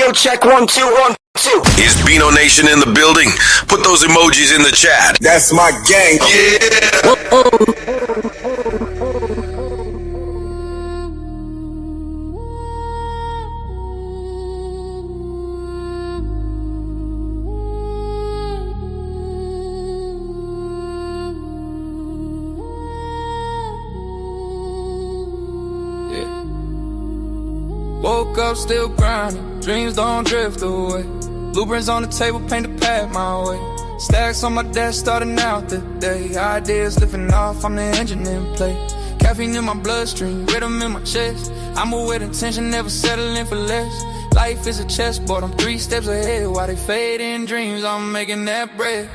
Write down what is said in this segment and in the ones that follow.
Audio check 1 2 1 2. Is BINO Nation in the building? Put those emojis in the chat. That's my gang. Woke up still grinding, dreams don't drift away. Blueprints on the table, paint the path my way. Stacks on my desk, starting out the day. Ideas lifting off, I'm the engine in play. Caffeine in my bloodstream, rhythm in my chest. I move with intention, never settling for less. Life is a chessboard, I'm 3 steps ahead. While they fade in dreams, I'm making that bread.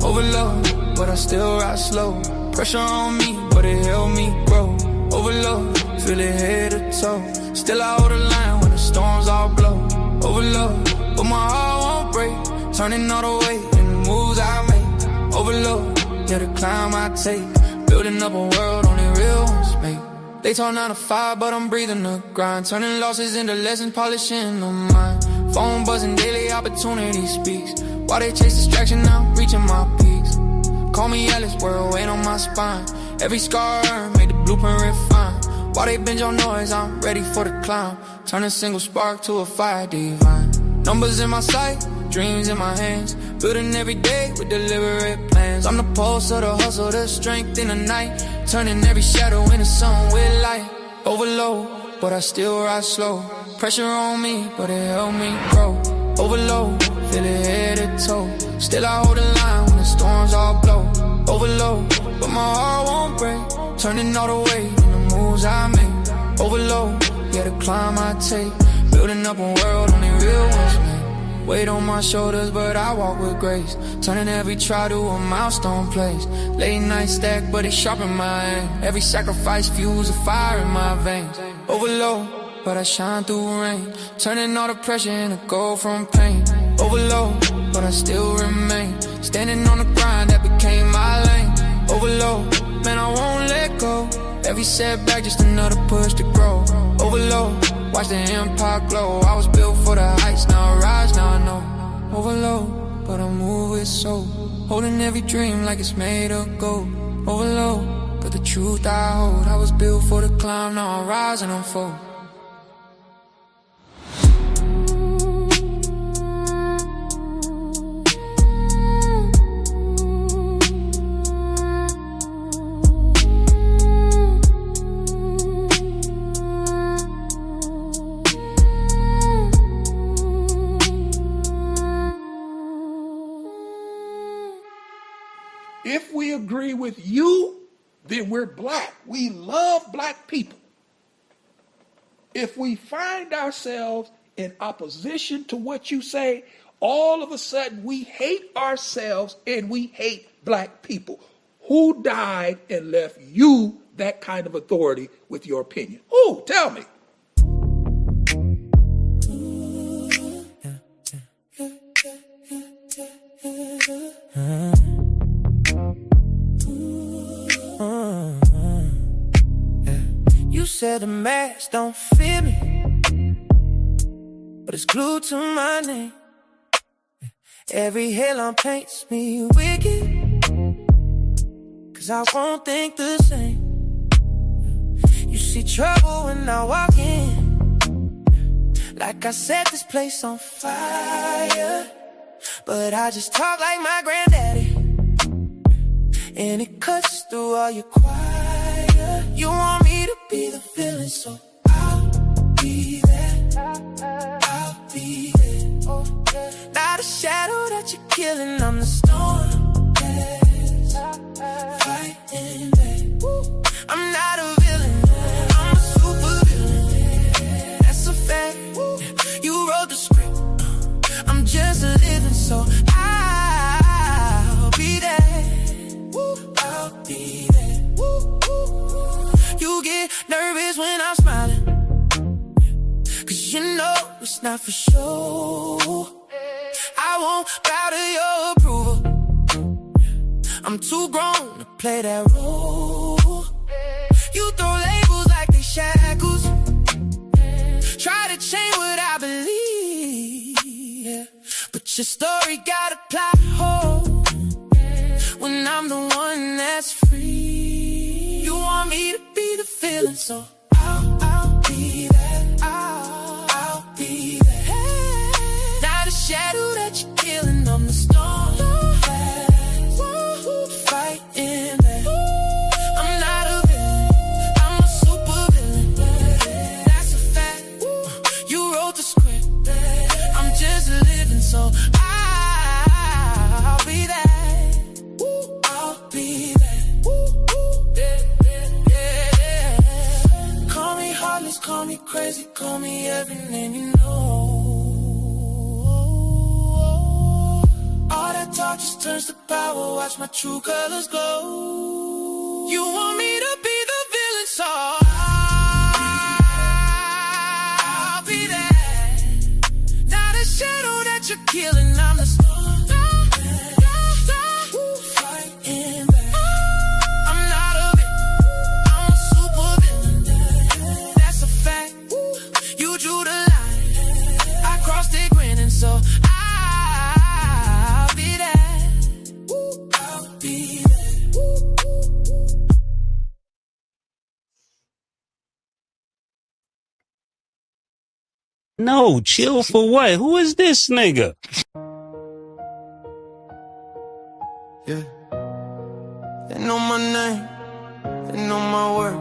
Overload, but I still ride slow. Pressure on me, but it helped me grow. Overload, feel it head to toe. Still I hold the line when the storms all blow. Overload, but my heart won't break. Turning all the way in the moves I make. Overload, yeah, the climb I take. Building up a world only real ones make. They talk 9 to 5, but I'm breathing the grind. Turning losses into lessons, polishing the mind. Phone buzzing, daily opportunity speaks. While they chase distraction, I'm reaching my peaks. Call me Alice, world weight on my spine. Every scar earned, made the blueprint refine. While they binge on noise, I'm ready for the climb. Turn a single spark to a fire divine. Numbers in my sight, dreams in my hands. Building every day with deliberate plans. I'm the pulse of the hustle, the strength in the night. Turning every shadow into sun with light. Overload, but I still ride slow. Pressure on me, but it helped me grow. Overload, feel it head to toe. Still I hold the line when the storms all blow. Overload, but my heart won't break. Turning all the way in the moves I make. Overload, yeah, the climb I take. Building up a world only real ones make. Weight on my shoulders, but I walk with grace. Turning every try to a milestone place. Late night stack, but it sharpen my aim. Every sacrifice fuels a fire in my veins. Overload, but I shine through rain. Turning all the pressure into gold from pain. Overload, but I still remain. Standing on the grind that became my lane. Overload, man, I won't let go. Every setback just another push to grow. Overload, watch the empire glow. I was built for the heights, now I rise, now I know. Overload, but I move with soul. Holding every dream like it's made of gold. Overload, but the truth I hold. I was built for the climb, now I rise and unfold. If we agree with you, then we're black. We love black people. If we find ourselves in opposition to what you say, all of a sudden we hate ourselves and we hate black people. Who died and left you that kind of authority with your opinion? Who? Tell me. You said the mask don't fit me, but it's glued to my name. Every headline paints me wicked, cause I won't think the same. You see trouble when I walk in, like I set this place on fire. But I just talk like my granddaddy, and it cuts through all your choir. You want me to be the villain, so I'll be there. I'll be there. Not a shadow that you're killing, I'm the storm that's fighting back. I'm not a villain, I'm a super villain. That's a fact. You wrote the script, I'm just living, so I'll be there. I'll be there. You get nervous when I'm smiling, cause you know it's not for sure. I won't bow to your approval, I'm too grown to play that role. You throw labels like they shackles, try to change what I believe. Your story got a plot hole when I'm the one that's free. You want me to be the villain, so I'll be that. I'll be that. Hey. Not a shadow that you're killing, I'm the storm that's fighting back. I'm not a villain, I'm a super villain. That's a fact. You wrote the script, I'm just living, so I'll be that. I'll be that. Call me heartless, call me crazy, call me every name you know. All that talk just turns to power, watch my true colors glow. You want me to be the villain, so I'll be that. Not a shadow that you're killing, I'm the storm. Fighting back. I'm not a villain, I'm a super villain. That's a fact. You drew the line, I crossed it grinning, so I'll be that. I'll be that. No, chill for what? Who is this nigga? Yeah. They know my name, they know my word.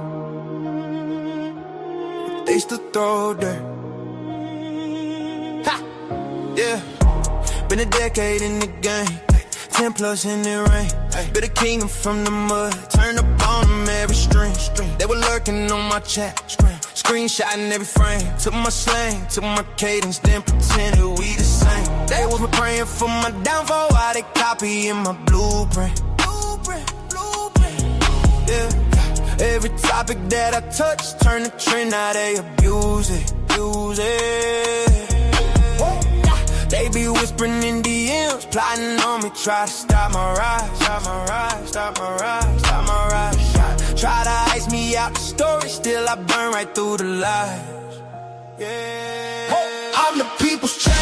They still throw dirt. Ha! Yeah. Been a decade in the game, 10 plus in the rain. Bit a kingdom from the mud, turned up on them every string. They were lurking on my chat, screenshotting every frame. Took my slang, took my cadence, then pretended we the same. They was praying for my downfall, while they copying my blueprint. Yeah. Every topic that I touch, turn the trend, now they abuse it, use it. They be whispering in DMs, plotting on me, try to stop my rise, stop my rise, stop my rise, stop my rise. Try to ice me out the story, still I burn right through the lies. Yeah. I'm the people's champ,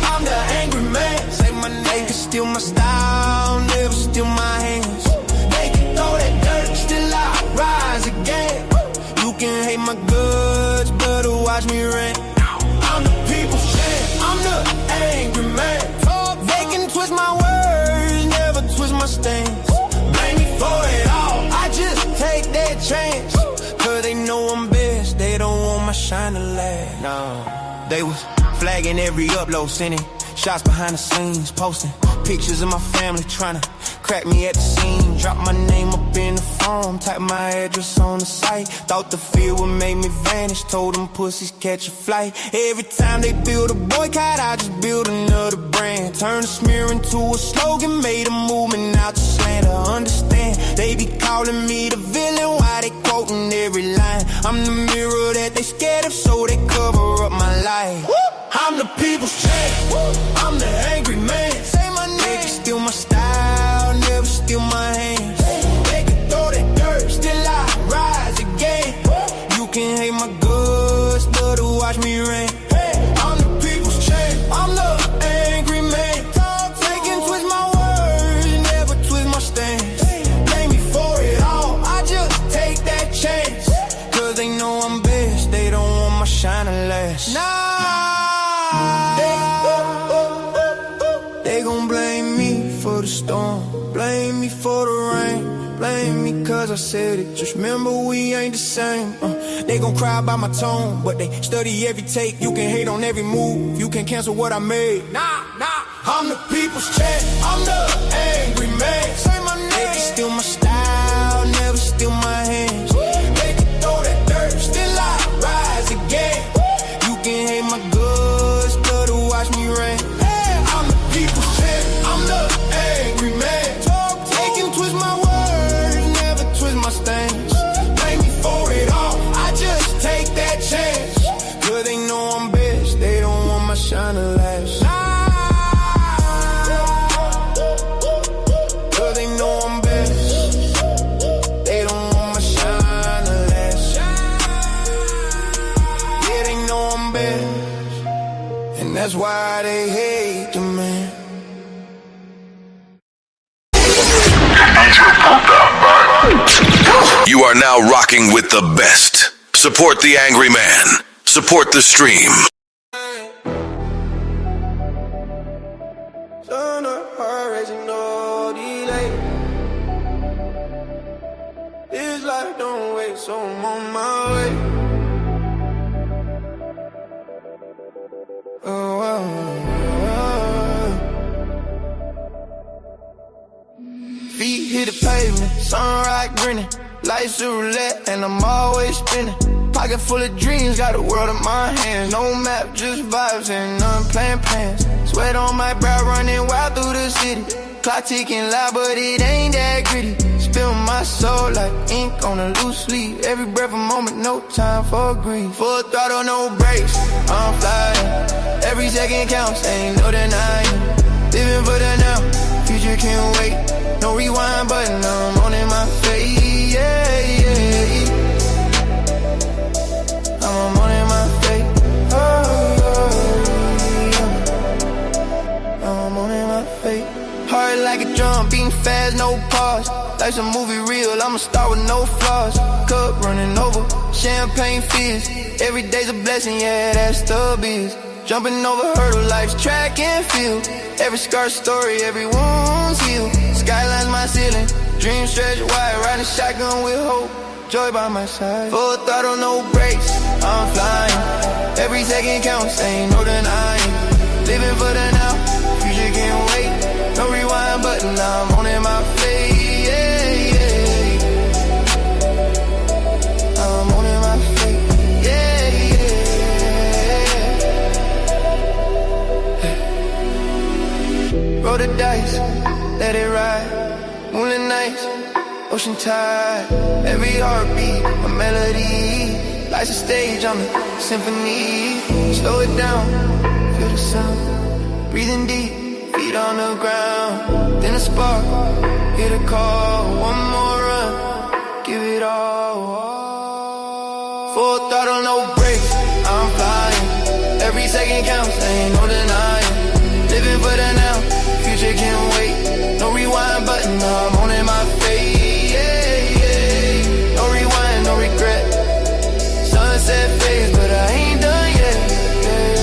I'm the angry man. Say my name, can steal my style, never steal my hands. They can throw that dirt, still I rise again. You can hate my goods, but watch me rain. I'm the people's champ, I'm the angry man. They can twist my words, never twist my stance. Blame me for it all, I just take that chance. Cause they know I'm best, they don't want my shine to last. No, they was flagging every upload, sending shots behind the scenes, posting pictures of my family, trying to crack me at the scene. Drop my name up in the phone, type my address on the site. Thought the fear would make me vanish, told them pussies catch a flight. Every time they build a boycott, I just build another brand. Turn a smear into a slogan, made a movement out to slander. Understand, they be calling me the villain, why they quoting every line. I'm the mirror that they scared of, so they cover up my life. I'm the people's champ, I'm the angry man. Say my name. They can steal my style, never steal my hands. They can throw that dirt, still I rise again. You can hate my goods, but watch me rain. I'm the people's champ, I'm the angry man. They can twist my words, never twist my stance. Blame me for it all, I just take that chance. Cause they know I'm best, they don't want my shine to last. They gon' blame me for the storm, blame me for the rain, blame me cause I said it. Just remember we ain't the same. They gon' cry about my tone, but they study every take. You can hate on every move, you can cancel what I made. Nah, I'm the people's champ, I'm the angry man. Say my name. They can steal my style, never steal my hands. They can throw that dirt, still I rise again. You can hate my goods, but watch me rain. I'm the people's champ, I'm the angry man. They can twist my words, never twist my stance. Blame me for it all, I just take that chance. Cause they know I'm best, they don't want my shine to last. Cause they know I'm best, they don't want my shine to last. Yeah, they know I'm best, and that's why they hate the man. You are now rocking with the best. Support the Angry Man. Support the stream. This life don't wait, so I'm on my way. Feet hit the pavement, sunrise grinning. Life's a roulette and I'm always spinning. Pocket full of dreams, got the world in my hands. No map, just vibes and unplanned plans. Sweat on my brow, running wild through the city. Clock ticking loud, but it ain't that gritty. Spill my soul like ink on a loose leaf. Every breath a moment, no time for grief. Full throttle, no brakes, I'm flying. Every second counts, ain't no denying. Living for the now, future can't wait. No rewind button, I'm on in my face, yeah, yeah. I'm on in my face, I'm on in my face. Heart like a drum, beating fast, no pause. Life's a movie real, I'ma start with no flaws. Cup running over, champagne fizz. Every day's a blessing, yeah, that's the biz. Jumping over hurdle, life's track and field. Every scar story, every wound's healed. Skyline's my ceiling, dreams stretch wide. Riding shotgun with hope, joy by my side. Full throttle, no brakes, I'm flying. Every second counts, ain't no denying. Living for the now, future can't wait. No rewind button, I'm on in my face, yeah, yeah. I'm on in my face, yeah, yeah. Roll the dice, let it ride. Moonlit nights, ocean tide. Every heartbeat, a melody. Life's a stage, I'm a symphony. Slow it down, feel the sound. Breathing deep, feet on the ground. Then a spark, hit a call. One more run, give it all. Full throttle, no brakes, I'm flying. Every second counts, ain't no denying. Living for the now, future can't wait. No rewind button, I'm on in my face, yeah, yeah. No rewind, no regret. Sunset phase, but I ain't done yet, yeah.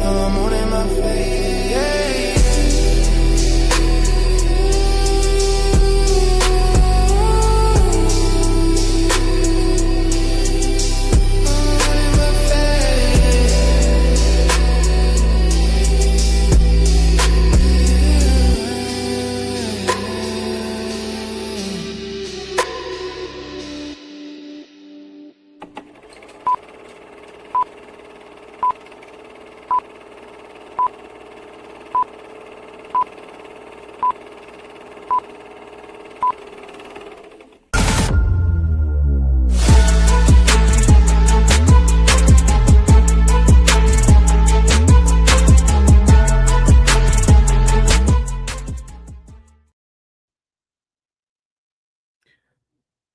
I'm on in my face, yeah,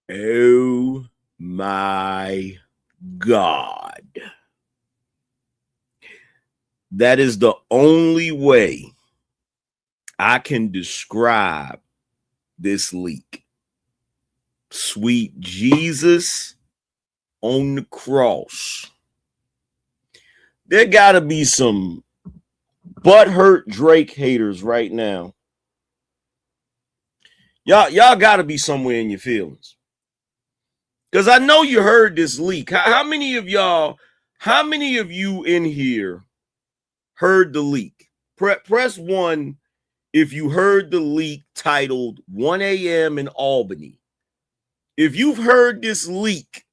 Oh my God. That is the only way I can describe this leak. Sweet Jesus on the cross. There gotta be some butthurt Drake haters right now. Y'all gotta be somewhere in your feelings. Because I know you heard this leak. How many of y'all, how many of you in here heard the leak? Press 1 if you heard the leak titled 1 a.m. in Albany. If you've heard this leak,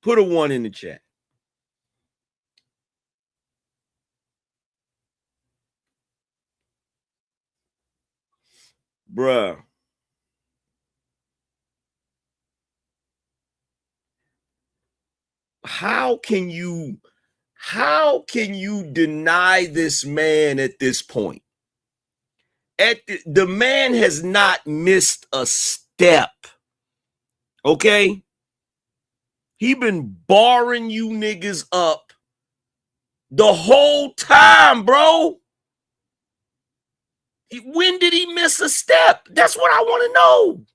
put a 1 in the chat. Bruh. How can you deny this man at this point? The man has not missed a step. Okay? He been barring you niggas up the whole time, bro. When did he miss a step? That's what I want to know.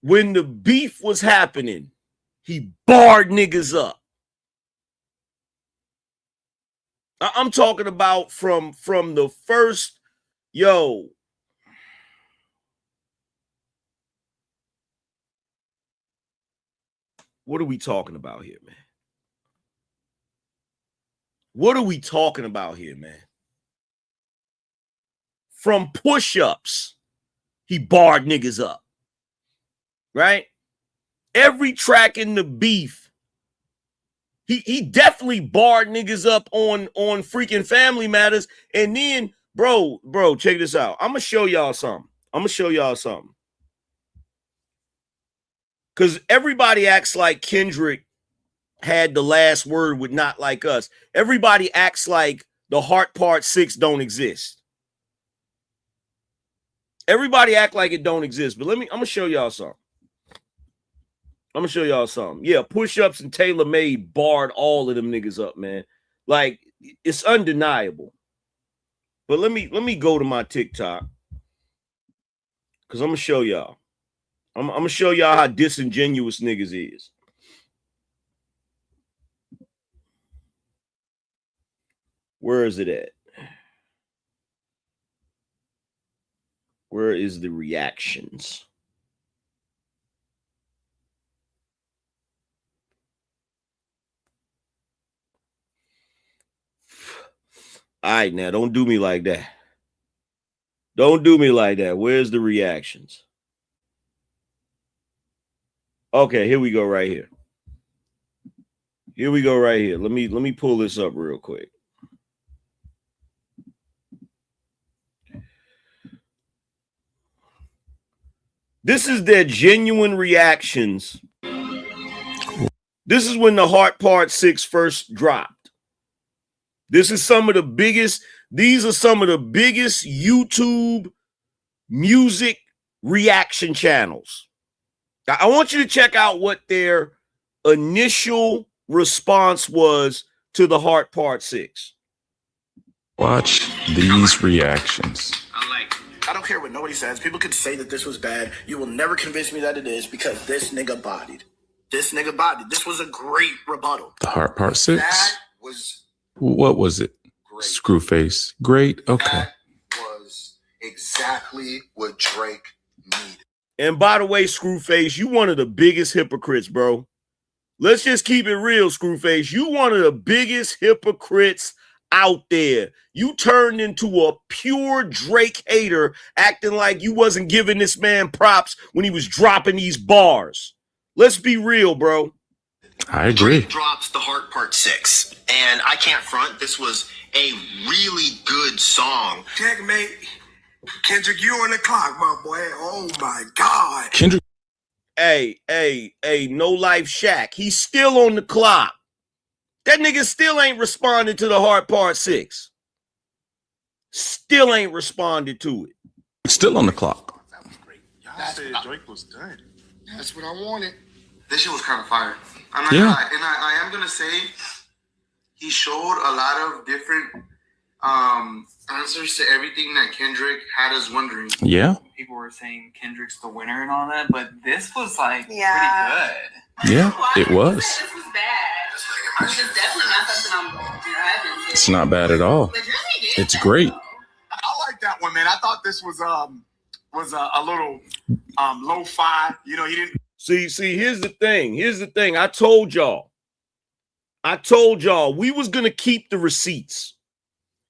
When the beef was happening, he barred niggas up. I'm talking about from the first, yo. What are we talking about here, man? What are we talking about here, man? From push-ups, he barred niggas up. Right? Every track in the beef, he definitely barred niggas up on freaking Family Matters. And then, bro, check this out. I'm gonna show y'all something. Because everybody acts like Kendrick had the last word with Not Like Us. Everybody acts like the Heart Part 6 don't exist. Everybody act like it don't exist. But I'm gonna show y'all something. Yeah, push-ups and Taylor Made barred all of them niggas up, man. Like, it's undeniable. But let me go to my TikTok. Because I'm gonna show y'all. I'm gonna show y'all how disingenuous niggas is. Where is it at? Where is the reactions? All right, now don't do me like that. Where's the reactions? Okay, here we go right here. Let me pull this up real quick. This is their genuine reactions. This is when the Heart Part 6 first dropped. These are some of the biggest YouTube music reaction channels. I want you to check out what their initial response was to the Heart Part 6. Watch these reactions. I don't care what nobody says. People could say that this was bad. You will never convince me that it is because this nigga bodied. This was a great rebuttal. The Heart Part 6? That was... What was it? Great. Screwface. Great? Okay. That was exactly what Drake needed. And by the way, Screwface, you one of the biggest hypocrites, bro. Let's just keep it real, Screwface. You one of the biggest hypocrites out there. You turned into a pure Drake hater, acting like you wasn't giving this man props when he was dropping these bars. Let's be real, bro. I agree. Drake drops the Heart Part 6, and I can't front. This was a really good song. Checkmate. Kendrick, you on the clock, my boy. Oh, my God. Kendrick. Hey, No Life Shaq. He's still on the clock. That nigga still ain't responded to the Heart Part 6. Still ain't responded to it. Still on the clock. That was great. Y'all said Drake was good. That's what I wanted. This shit was kind of fire. I'm not Yeah. gonna lie. And I am gonna say he showed a lot of different answers to everything that Kendrick had us wondering. Yeah. People were saying Kendrick's the winner and all that, but this was like pretty good. Yeah, it was. This was bad. I mean, it's definitely not something I'm driving to. It's not bad at all. But really did It's that, great. though. I like that one, man. I thought this was a little lo-fi. You know, he didn't. See, here's the thing. I told y'all we was going to keep the receipts.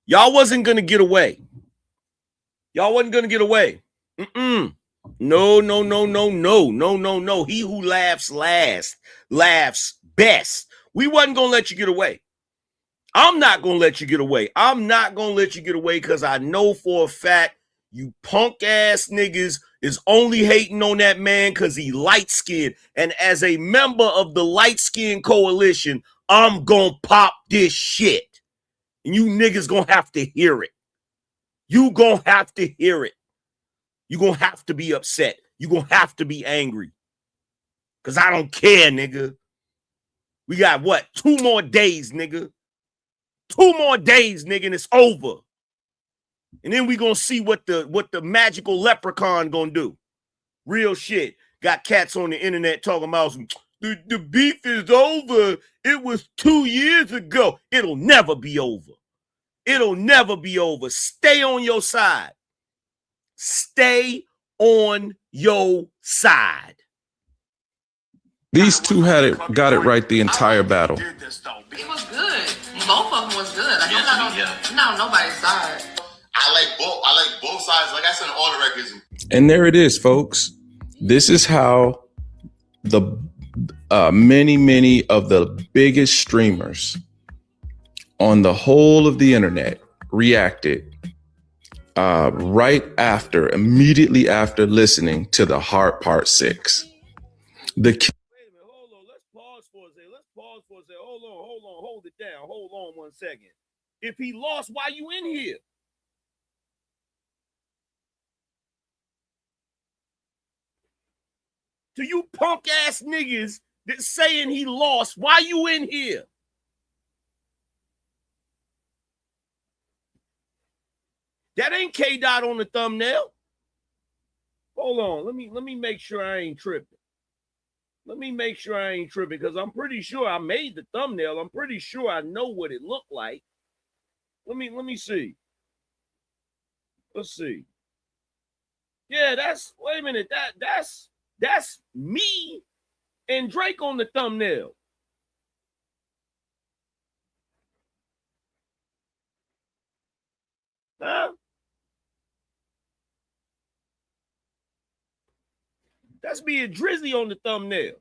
Y'all wasn't going to get away. No. He who laughs last laughs best. We wasn't going to let you get away. I'm not going to let you get away. Because I know for a fact you punk ass niggas is only hating on that man because he light skinned. And as a member of the light skin coalition, I'm going to pop this shit. And you niggas going to have to hear it. You going to have to hear it. You going to have to be upset. You going to have to be angry. Because I don't care, nigga. We got what? 2 more days, nigga. 2 more days, nigga, and it's over. And then we gonna see what the magical leprechaun gonna do. Real shit. Got cats on the internet talking about some, the beef is over. It was 2 years ago. It'll never be over. It'll never be over. Stay on your side. Stay on your side. These two got it right the entire battle. It was good. Both of them was good. Like, I'm not on nobody's side. I like both sides. Like I said, on all the records. And there it is, folks. This is how the many of the biggest streamers on the whole of the internet reacted immediately after listening to the Heart Part 6. Wait a minute, hold on. Let's pause for a second. Hold it down. Hold on 1 second. If he lost, why you in here? To you punk ass niggas that saying he lost, why you in here? That ain't K Dot on the thumbnail. Hold on, let me make sure I ain't tripping. Because I'm pretty sure I made the thumbnail. I'm pretty sure I know what it looked like. Let me see. Let's see. Yeah, wait a minute. That's me and Drake on the thumbnail. Huh? That's me and Drizzy on the thumbnail.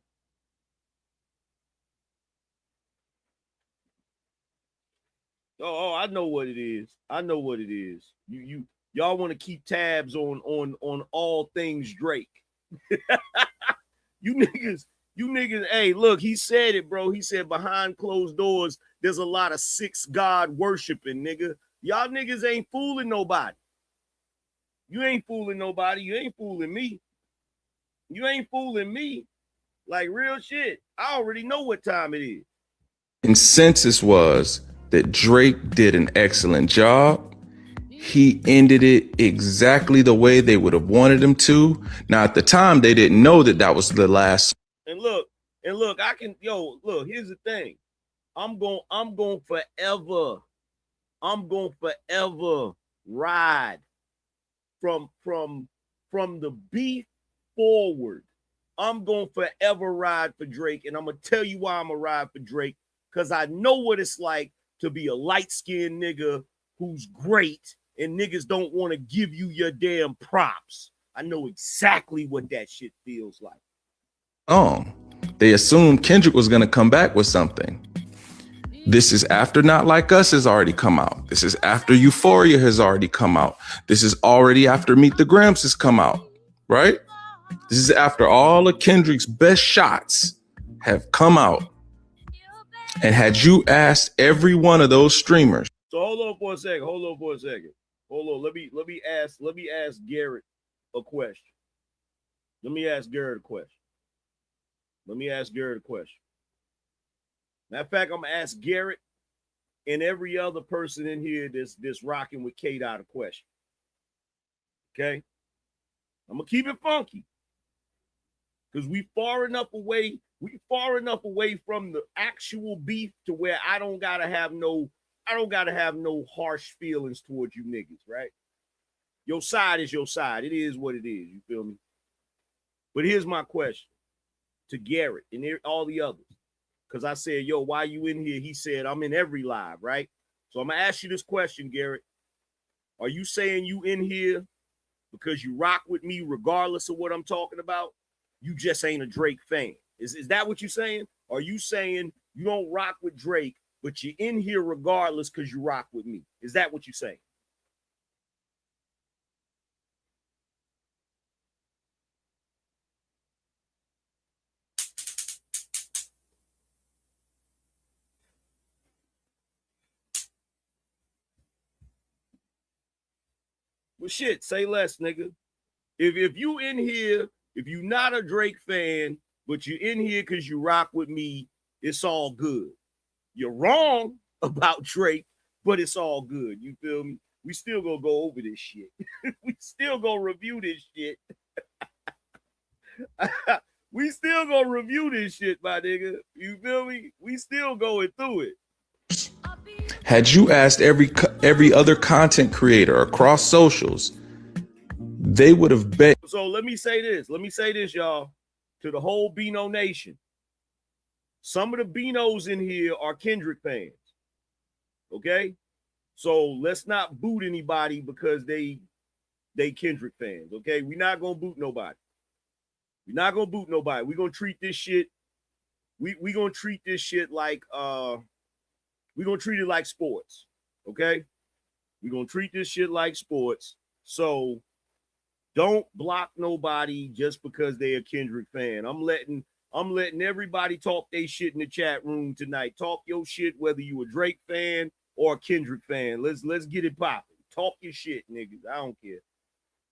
Oh, I know what it is. Y'all want to keep tabs on all things Drake. You niggas, hey, look, he said it, bro. He said behind closed doors, there's a lot of 6 God worshiping, nigga. Y'all niggas ain't fooling nobody. You ain't fooling nobody. You ain't fooling me. Like real shit. I already know what time it is. Consensus was that Drake did an excellent job. He ended it exactly the way they would have wanted him to. Now, at the time, they didn't know that was the last. And look, look, here's the thing. I'm going forever ride from the beef forward. I'm going forever ride for Drake. And I'm going to tell you why I'm going to ride for Drake. Because I know what it's like to be a light-skinned nigga who's great and niggas don't want to give you your damn props. I know exactly what that shit feels like. They assumed Kendrick was going to come back with something. This is after Not Like Us has already come out. This is after Euphoria has already come out. This is already after Meet the Gramps has come out, right? This is after all of Kendrick's best shots have come out. And had you asked every one of those streamers. So hold on for a second. Hold on. Let me ask Garrett a question. Matter of fact, I'm gonna ask Garrett and every other person in here that's rocking with K-Dot a question. Okay? I'm gonna keep it funky. Because we far enough away from the actual beef to where I don't gotta have no harsh feelings towards you niggas, right? Your side is your side. It is what it is. You feel me? But here's my question to Garrett and all the others. Because I said, yo, why you in here? He said, I'm in every live, right? So I'm going to ask you this question, Garrett. Are you saying you in here because you rock with me regardless of what I'm talking about? You just ain't a Drake fan. Is that what you're saying? Are you saying you don't rock with Drake, but you're in here regardless because you rock with me? Is that what you're saying? Well, shit, say less, nigga. If you in here, if you not a Drake fan, but you in here because you rock with me, It's all good. You're wrong about Drake, but it's all good. You feel me? We still gonna go over this shit. We still gonna review this shit. We still gonna review this shit, my nigga. You feel me? We still going through it. Had you asked every other content creator across socials, they would have bet. So let me say this. Let me say this, y'all, to the whole BINO nation. Some of the BINOs in here are Kendrick fans. Okay? So let's not boot anybody because they Kendrick fans. Okay? We're not gonna boot nobody. We're not gonna boot nobody. We're gonna treat this shit. We gonna treat this shit like we're gonna treat it like sports. Okay? We're gonna treat this shit like sports. So don't block nobody just because they're a Kendrick fan. I'm letting everybody talk their shit in the chat room tonight. Talk your shit whether you a Drake fan or a Kendrick fan. Let's get it popping. Talk your shit, niggas. I don't care.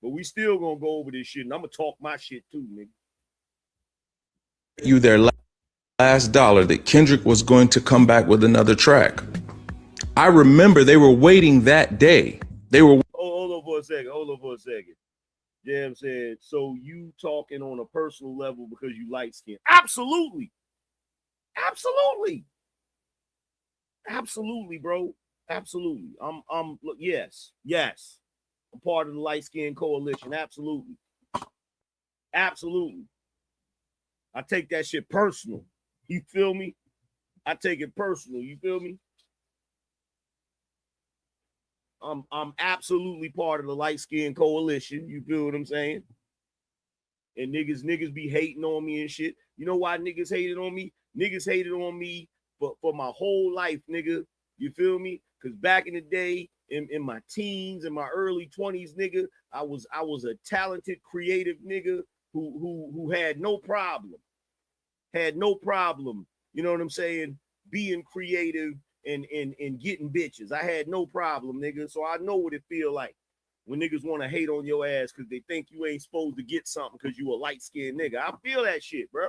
But we still gonna go over this shit, and I'm gonna talk my shit too, nigga. You their last dollar that Kendrick was going to come back with another track. I remember they were waiting that day. They were. Hold on for a second. Jam said, so you talking on a personal level because you light skinned? Absolutely, bro. Absolutely. Look, yes. I'm part of the light skin coalition. Absolutely. I take that shit personal. You feel me? I take it personal. You feel me? I'm absolutely part of the light skin coalition. You feel what I'm saying? And niggas be hating on me and shit. You know why niggas hated on me? Niggas hated on me for my whole life, nigga. You feel me? Because back in the day, in my teens, in my early 20s, nigga, I was a talented, creative nigga who had no problem. You know what I'm saying? Being creative and getting bitches. I had no problem, nigga. So I know what it feel like when niggas want to hate on your ass because they think you ain't supposed to get something because you a light-skinned nigga. I feel that shit, bro.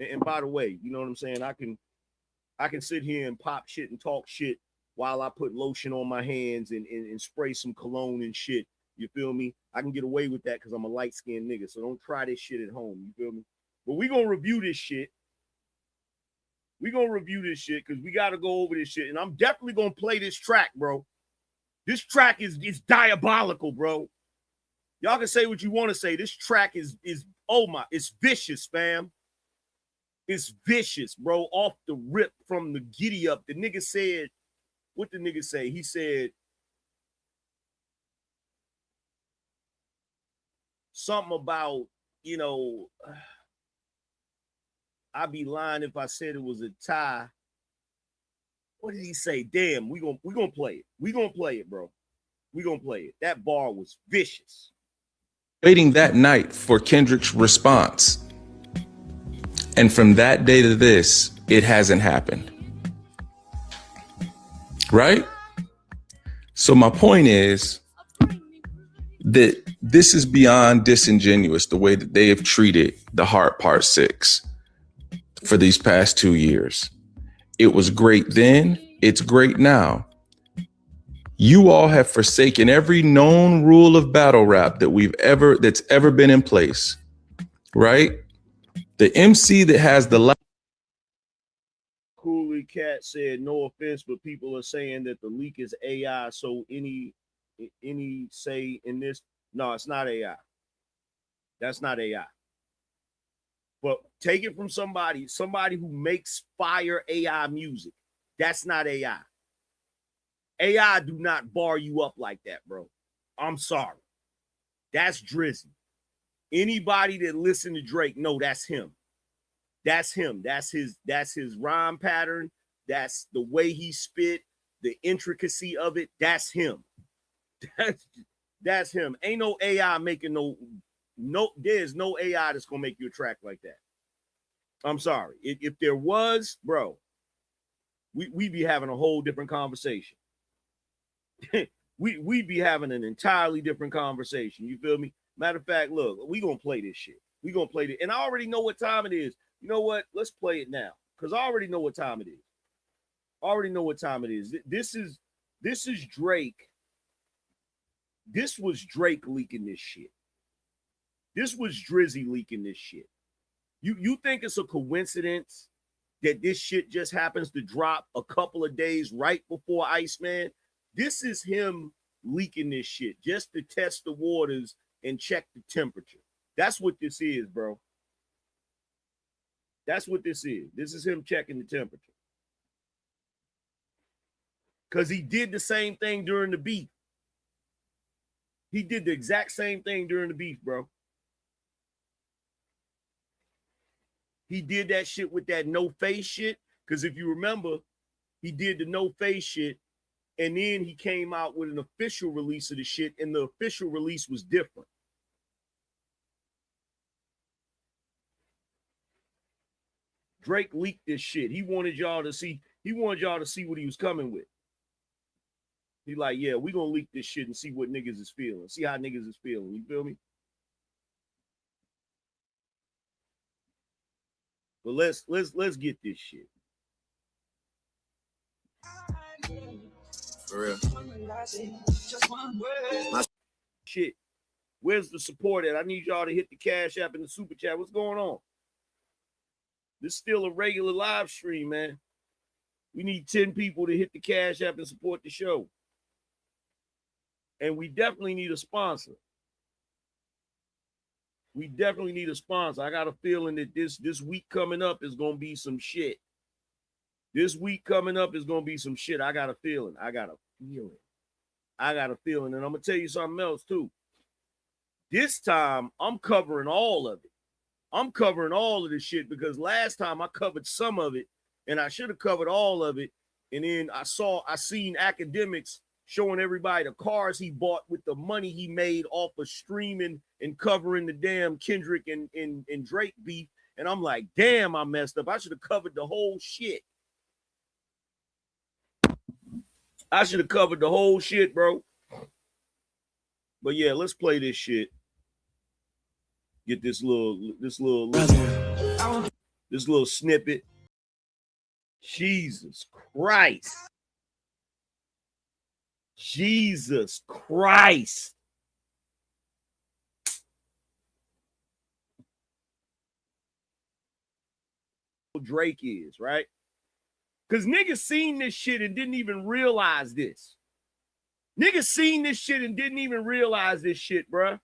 And by the way, you know what I'm saying? I can sit here and pop shit and talk shit while I put lotion on my hands and spray some cologne and shit. You feel me? I can get away with that because I'm a light-skinned nigga. So don't try this shit at home. You feel me? But we gonna review this shit. Because we gotta go over this shit. And I'm definitely gonna play this track, bro. This track is diabolical, bro. Y'all can say what you want to say. This track is oh my, it's vicious, fam. It's vicious, bro. Off the rip from the giddy up. The nigga said, what the nigga say? He said something about, you know, I'd be lying if I said it was a tie. What did he say? Damn, we gonna play it. We gonna play it, bro. We gonna play it. That bar was vicious. Waiting that night for Kendrick's response. And from that day to this, it hasn't happened. Right? So my point is that this is beyond disingenuous, the way that they have treated the Heart Part 6 for these past 2 years. It was great then, it's great now. You all have forsaken every known rule of battle rap that's ever been in place, right? The MC that has the Cooley Cat said, no offense, but people are saying that the leak is AI. So any say in this, no, it's not AI. That's not AI. But take it from somebody who makes fire AI music. That's not AI. AI do not bar you up like that, bro. I'm sorry. That's Drizzy. Anybody that listen to Drake, no, that's him. That's him. That's his rhyme pattern. That's the way he spit, the intricacy of it. That's him. That's him. Ain't no AI making there's no AI that's gonna make you a track like that. I'm sorry. If there was, bro, we'd be having a whole different conversation. We'd be having an entirely different conversation. You feel me? Matter of fact, look, we gonna play this shit. We gonna play it, and I already know what time it is. You know what? Let's play it now, because I already know what time it is. I already know what time it is. This is Drake. This was Drake leaking this shit. This was Drizzy leaking this shit. You think it's a coincidence that this shit just happens to drop a couple of days right before Iceman? This is him leaking this shit just to test the waters and check the temperature. That's what this is, bro. That's what this is. This is him checking the temperature. Because he did the same thing during the beef. He did the exact same thing during the beef, bro. He did that shit with that no face shit. Because if you remember, he did the no face shit. And then he came out with an official release of the shit. And the official release was different. Drake leaked this shit. He wanted y'all to see what he was coming with. He like, yeah, we gonna leak this shit and see what niggas is feeling. See how niggas is feeling. You feel me? But let's get this shit. For real. My shit. Where's the support at? I need y'all to hit the Cash App and the Super Chat. What's going on? This is still a regular live stream, man. We need 10 people to hit the Cash App and support the show. And we definitely need a sponsor. We definitely need a sponsor. I got a feeling that this week coming up is going to be some shit. This week coming up is going to be some shit. I got a feeling. And I'm going to tell you something else, too. This time, I'm covering all of it. I'm covering all of this shit because last time I covered some of it, and I should have covered all of it. And then I seen academics showing everybody the cars he bought with the money he made off of streaming and covering the damn Kendrick and Drake beef. And I'm like, damn, I messed up. I should have covered the whole shit. Bro. But yeah, let's play this shit. Get this little snippet. Jesus Christ. Jesus Christ. Drake is, right? Because niggas seen this shit and didn't even realize this. Niggas seen this shit and didn't even realize this shit, bruh.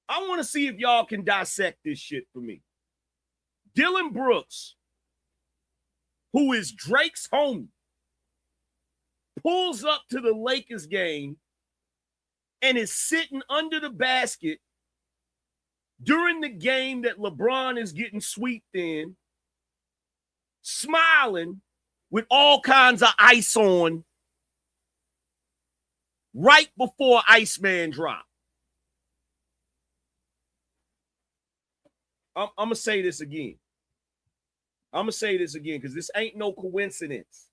I want to see if y'all can dissect this shit for me. Dylan Brooks, who is Drake's homie, pulls up to the Lakers game and is sitting under the basket during the game that LeBron is getting swept in, smiling with all kinds of ice on right before Iceman dropped. I'm going to say this again. Because this ain't no coincidence.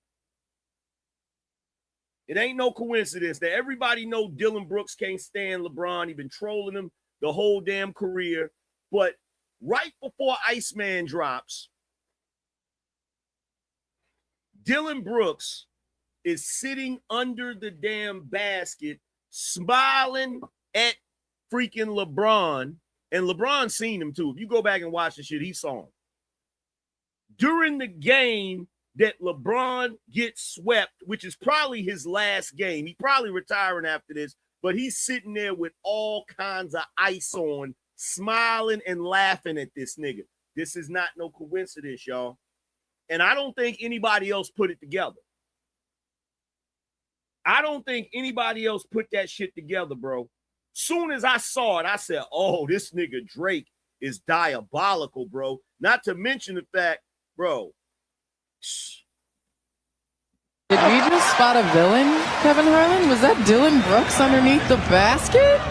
It ain't no coincidence that everybody know Dylan Brooks can't stand LeBron. He been trolling him the whole damn career. But right before Iceman drops, Dylan Brooks is sitting under the damn basket, smiling at freaking LeBron. And LeBron seen him too. If you go back and watch the shit, he saw him. During the game that LeBron gets swept, which is probably his last game. He probably retiring after this, but he's sitting there with all kinds of ice on, smiling and laughing at this nigga. This is not no coincidence, y'all. And I don't think anybody else put it together. I don't think anybody else put that shit together, bro. Soon as I saw it, I said, oh, this nigga Drake is diabolical, bro. Not to mention the fact, bro. Did we just spot a villain, Kevin Harlan? Was that Dylan Brooks underneath the basket?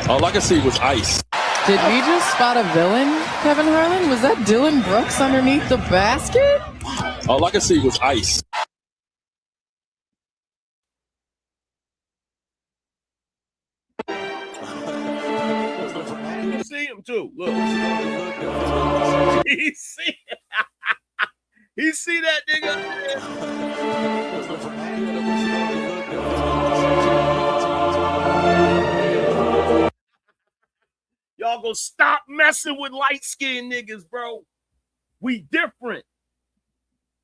All I could see was ice. Did we just spot a villain, Kevin Harlan? Was that Dylan Brooks underneath the basket? All I could see was ice. see him too. Look. He see. He see that nigga. Y'all gonna stop messing with light-skinned niggas, bro. We different.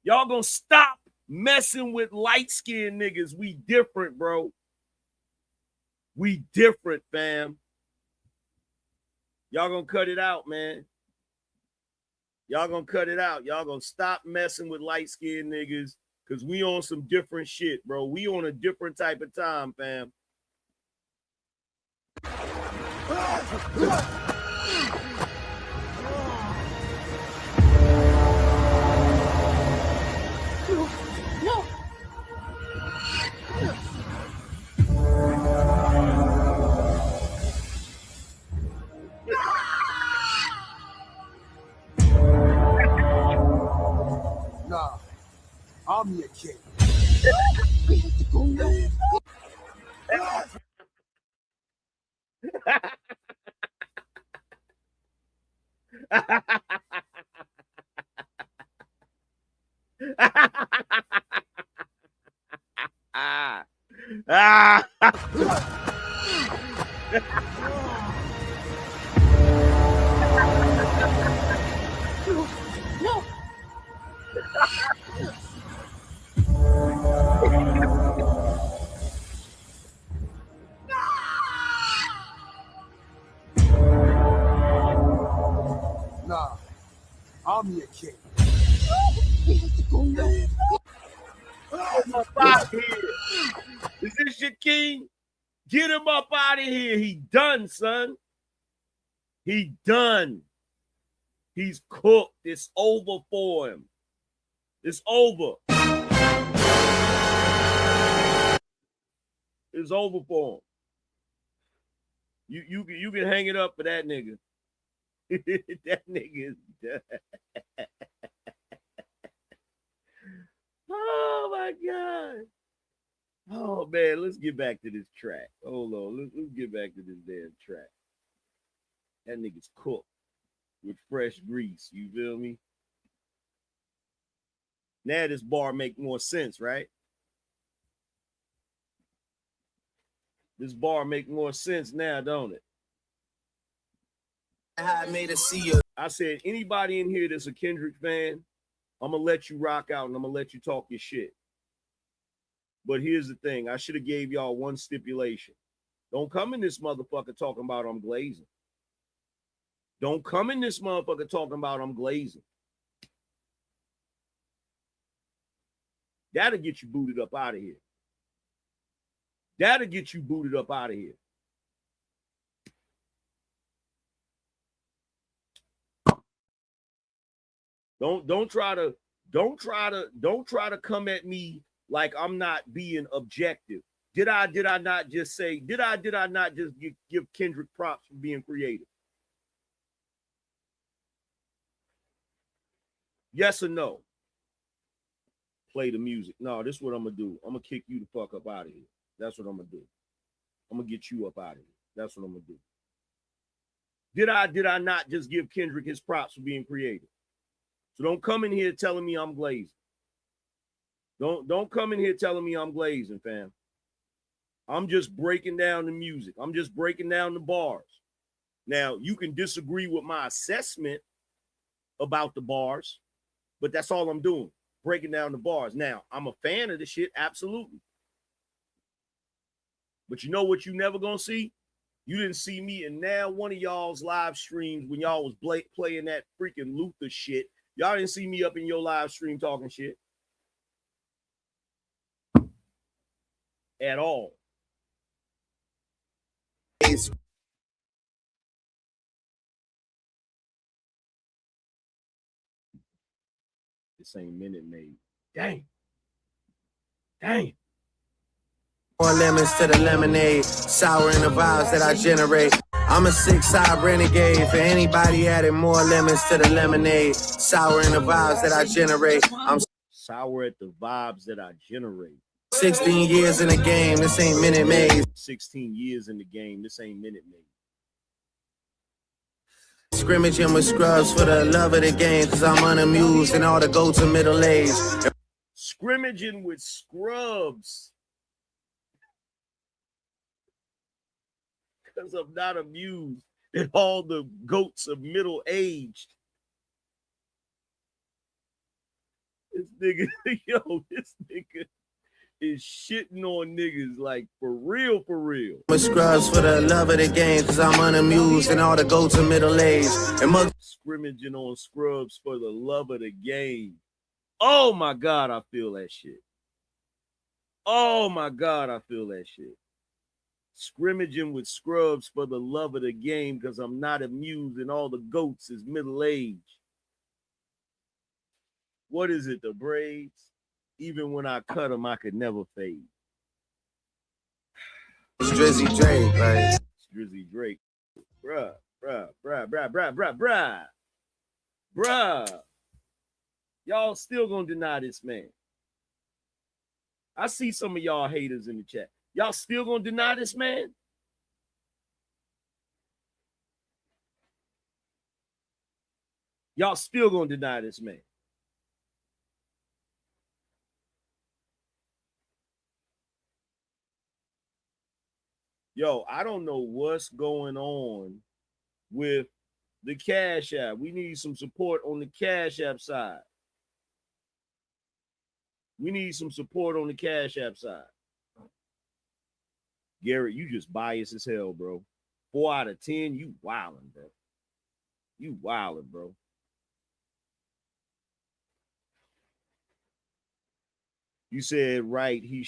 Y'all gonna stop messing with light-skinned niggas. We different, bro. We different, fam. Y'all gonna cut it out, man. Y'all gonna cut it out. Y'all gonna stop messing with light-skinned niggas because we on some different shit, bro. We on a different type of time, fam. No. Nah, I'm your king. No. Nah, I'm your king. Up out here. Is this your king? Get him up out of here. He done, son. He done. He's cooked. It's over for him. It's over. It's over for him. You can hang it up for that nigga. That nigga is done. Oh my God. Oh man, let's get back to this track. Hold on. Let's get back to this damn track. That nigga's cooked with fresh grease. You feel me? Now this bar make more sense, right? This bar make more sense now, don't it? I made a see you. I said, anybody in here that's a Kendrick fan, I'm going to let you rock out and I'm going to let you talk your shit. But here's the thing. I should have gave y'all one stipulation. Don't come in this motherfucker talking about I'm glazing. Don't come in this motherfucker talking about I'm glazing. That'll get you booted up out of here. That'll get you booted up out of here. Don't try to come at me like I'm not being objective. Did I not just say, did I not just give Kendrick props for being creative? Yes or no? Play the music. No, this is what I'm gonna do. I'm gonna kick you the fuck up out of here. That's what I'm gonna do. I'm gonna get you up out of here. That's what I'm gonna do. Did I not just give Kendrick his props for being creative? So don't come in here telling me I'm glazing. Don't come in here telling me I'm glazing, fam. I'm just breaking down the music. I'm just breaking down the bars. Now, you can disagree with my assessment about the bars, but that's all I'm doing, breaking down the bars. Now, I'm a fan of the shit, absolutely. But you know what you never gonna see? You didn't see me in now one of y'all's live streams when y'all was playing that freaking Luther shit. Y'all didn't see me up in your live stream talking shit. At all. This ain't Minute Maid. Dang. More lemons to the lemonade, sour in the vibes that I generate. I'm a 6-side renegade. For anybody adding more lemons to the lemonade, sour in the vibes that I generate. I'm sour at the vibes that I generate. 16 years in the game, this ain't Minute Maid. 16 years in the game, this ain't Minute Maid. Scrimmaging with scrubs for the love of the game, cause I'm unamused and all the goats are middle aged. Scrimmaging with scrubs because I'm not amused and all the goats are middle aged. This nigga, this nigga is shitting on niggas like for real, for real. With scrubs for the love of the game, cause I'm unamused and all the goats are middle aged. And scrimmaging on scrubs for the love of the game. Oh my God, I feel that shit. Oh my God, I feel that shit. Scrimmaging with scrubs for the love of the game because I'm not amused and all the goats is middle aged. What is it, the braids? Even when I cut them, I could never fade. It's Drizzy Drake, right? Drizzy Drake. Bruh. Y'all still gonna deny this man. I see some of y'all haters in the chat. Y'all still gonna deny this man? Y'all still gonna deny this man? Yo, I don't know what's going on with the Cash App. We need some support on the Cash App side. We need some support on the Cash App side. Garrett, you just biased as hell, bro. 4 out of 10, you wildin', bro. You wildin', bro. You said right, he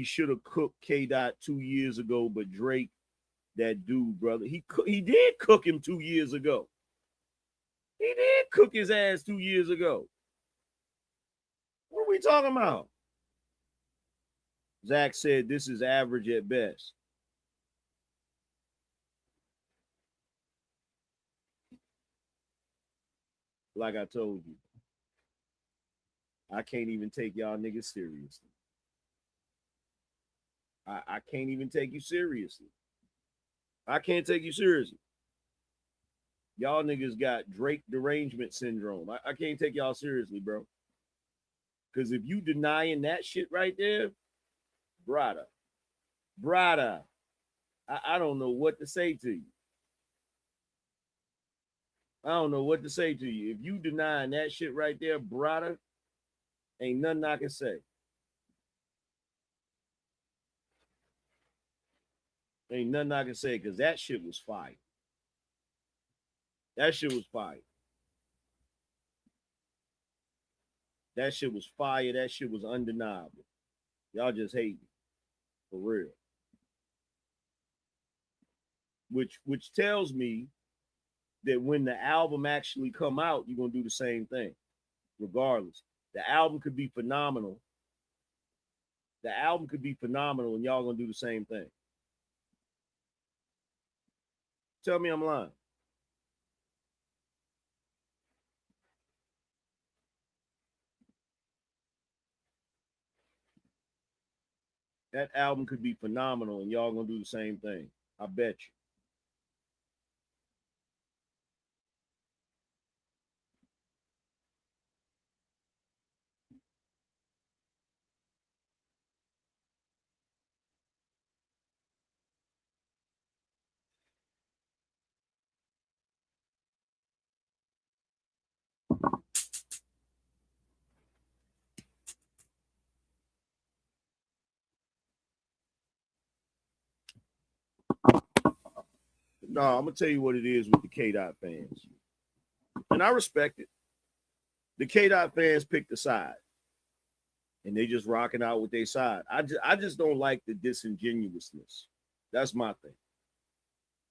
should have cooked K-Dot 2 years ago, but Drake, that dude, brother, he did cook him 2 years ago. He did cook his ass 2 years ago. What are we talking about? Zach said this is average at best. Like I told you, I can't even take y'all niggas seriously. I can't even take you seriously. I can't take you seriously. Y'all niggas got Drake derangement syndrome. I can't take y'all seriously, bro. Because if you denying that shit right there, brother, I don't know what to say to you. I don't know what to say to you. If you denying that shit right there, brother, ain't nothing I can say. Ain't nothing I can say because that shit was fire. That shit was fire. That shit was fire. That shit was undeniable. Y'all just hate me. For real. Which tells me that when the album actually come out, you're going to do the same thing. Regardless. The album could be phenomenal. The album could be phenomenal and y'all going to do the same thing. Tell me I'm lying. That album could be phenomenal and y'all going to do the same thing. I bet you. No, I'm going to tell you what it is with the K-Dot fans. And I respect it. The K-Dot fans picked a side. And they just rocking out with their side. I just don't like the disingenuousness. That's my thing.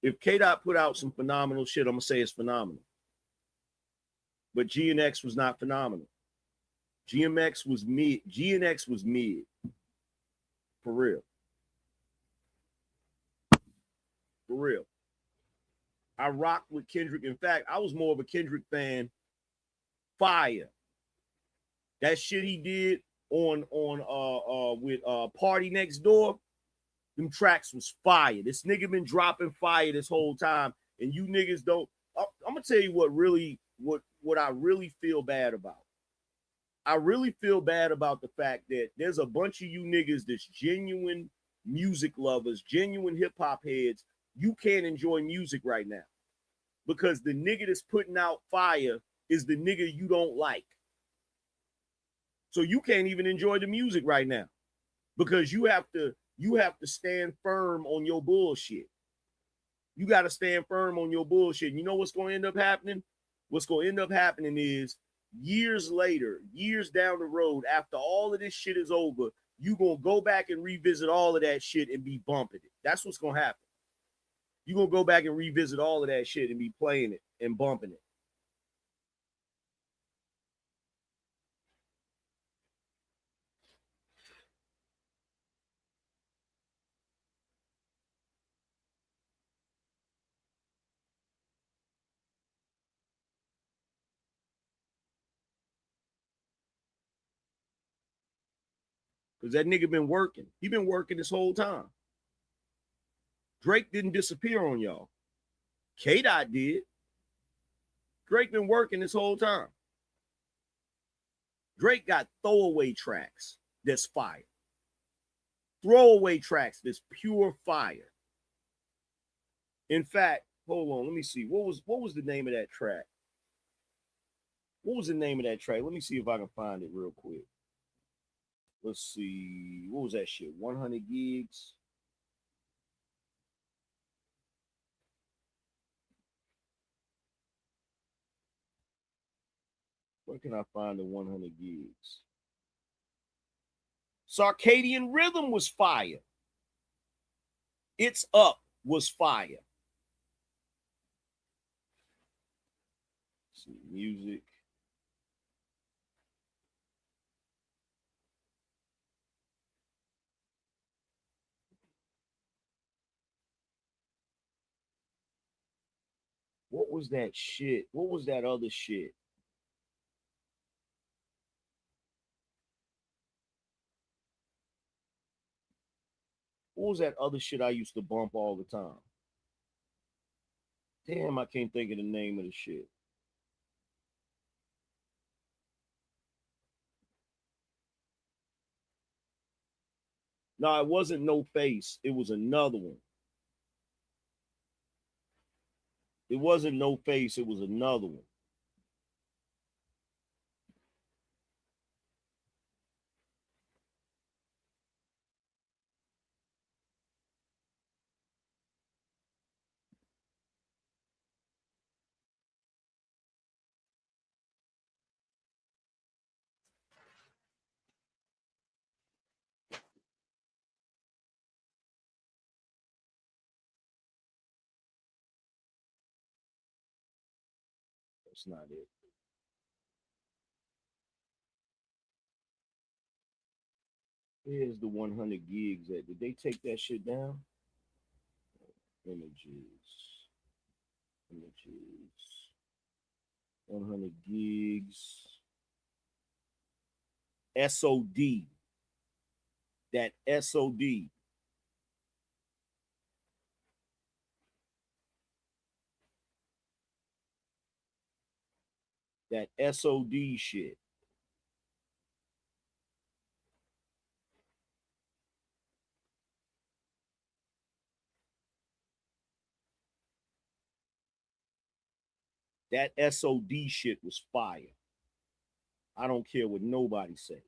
If K-Dot put out some phenomenal shit, I'm going to say it's phenomenal. But GNX was not phenomenal. GMX was mid. GNX was mid. For real. For real. I rocked with Kendrick. In fact, I was more of a Kendrick fan. Fire. That shit he did on with Party Next Door, them tracks was fire. This nigga been dropping fire this whole time, and you niggas don't. I'm gonna gonna tell you what I really feel bad about. I really feel bad about the fact that there's a bunch of you niggas that's genuine music lovers, genuine hip hop heads. You can't enjoy music right now because the nigga that's putting out fire is the nigga you don't like. So you can't even enjoy the music right now because you have to stand firm on your bullshit. You got to stand firm on your bullshit. And you know what's going to end up happening? What's going to end up happening is years later, years down the road, after all of this shit is over, you're going to go back and revisit all of that shit and be bumping it. That's what's going to happen. You're going to go back and revisit all of that shit and be playing it and bumping it. Because that nigga been working. He been working this whole time. Drake didn't disappear on y'all. K-Dot did. Drake been working this whole time. Drake got throwaway tracks that's fire. Throwaway tracks that's pure fire. In fact, hold on, let me see. What was the name of that track? What was the name of that track? Let me see if I can find it real quick. Let's see. What was that shit? 100 gigs. Where can I find the 100 gigs? Circadian Rhythm was fire. It's Up was fire. Let's see, music. What was that shit? What was that other shit? What was that other shit I used to bump all the time? Damn, I can't think of the name of the shit. No, it wasn't No Face. It was another one. It wasn't No Face. It was another one. That's not it. Here's the 100 gigs. Did they take that shit down? Images. 100 gigs. SOD. That SOD. That SOD shit. That SOD shit was fire. I don't care what nobody say.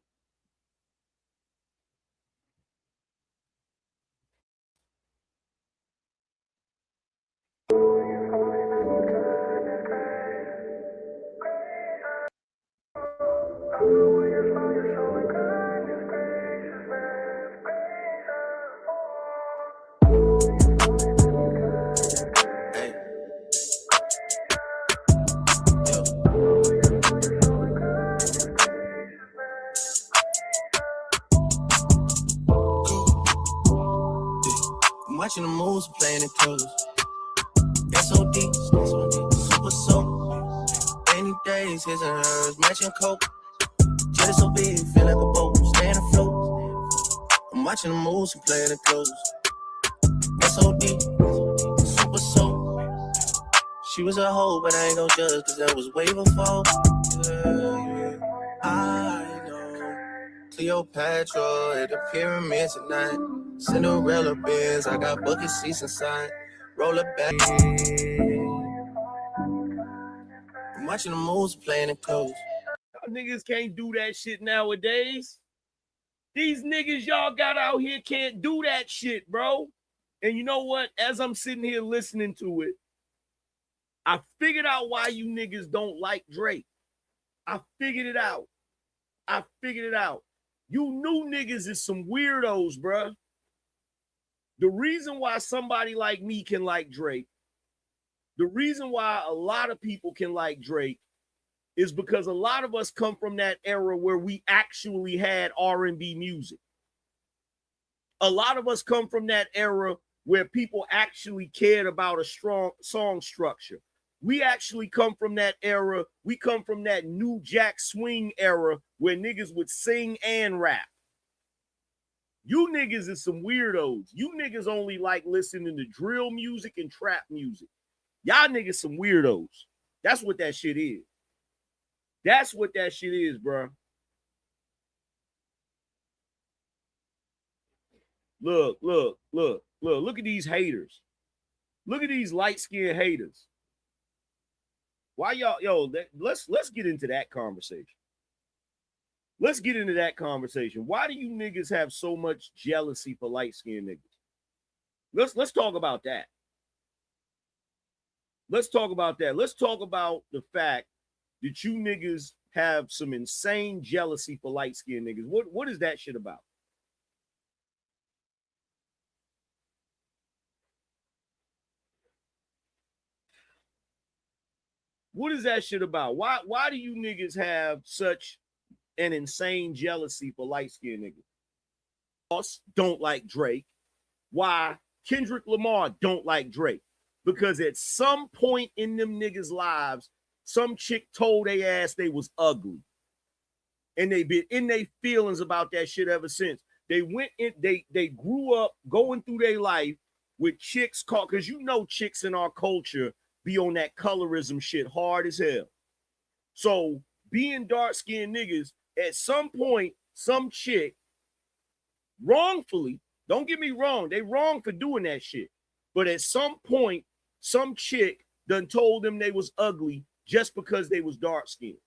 Watching the moves, playing it close. SOD, super soul. Rainy days, his and hers, matching coat. Jet so big, feel like a boat, staying afloat. I'm watching the moves and playing it close. SOD, super soul. She was a hoe, but I ain't gon' judge, cause that was way before. Yeah, I know. Cleopatra at the pyramid tonight. Cinderella Benz, I got bucket seats inside. Roll it back. I'm watching the moves playing it close. Y'all niggas can't do that shit nowadays. These niggas y'all got out here can't do that shit, bro. And you know what? As I'm sitting here listening to it, I figured out why you niggas don't like Drake. I figured it out. You new niggas is some weirdos, bruh. The reason why somebody like me can like Drake, the reason why a lot of people can like Drake is because a lot of us come from that era where we actually had R&B music. A lot of us come from that era where people actually cared about a strong song structure. We actually come from that era. We come from that new jack swing era where niggas would sing and rap. You niggas is some weirdos. You niggas only like listening to drill music and trap music. Y'all niggas some weirdos. That's what that shit is. That's what that shit is, bro. Look at these haters. Look at these light-skinned haters. Why y'all, let's get into that conversation. Let's get into that conversation. Why do you niggas have so much jealousy for light-skinned niggas? Let's talk about that. Let's talk about that. Let's talk about the fact that you niggas have some insane jealousy for light-skinned niggas. What is that shit about? What is that shit about? Why do you niggas have such an insane jealousy for light-skinned niggas? Us don't like Drake. Why Kendrick Lamar don't like Drake? Because at some point in them niggas' lives, some chick told they ass they was ugly. And they been in their feelings about that shit ever since. They went in, they grew up going through their life with chicks called, because you know chicks in our culture be on that colorism shit hard as hell. So being dark-skinned niggas, at some point, some chick wrongfully, don't get me wrong, they wrong for doing that shit. But at some point, some chick done told them they was ugly just because they was dark-skinned.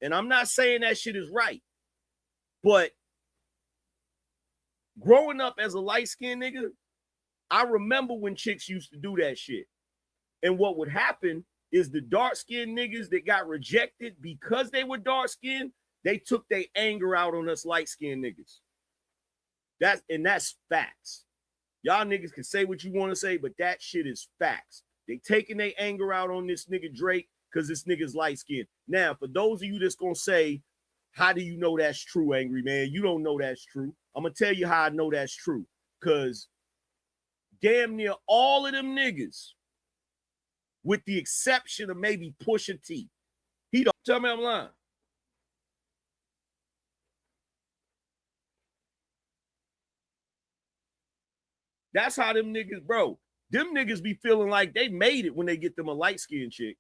And I'm not saying that shit is right. But growing up as a light-skinned nigga, I remember when chicks used to do that shit. And what would happen is the dark-skinned niggas that got rejected because they were dark-skinned, they took their anger out on us light-skinned niggas. That's facts. Y'all niggas can say what you want to say, but that shit is facts. They taking their anger out on this nigga Drake because this nigga's light-skinned. Now, for those of you that's going to say, how do you know that's true, Angry Man? You don't know that's true. I'm going to tell you how I know that's true. Because damn near all of them niggas, with the exception of maybe Pusha T, he don't tell me I'm lying. That's how them niggas, bro. Them niggas be feeling like they made it when they get them a light-skinned chick.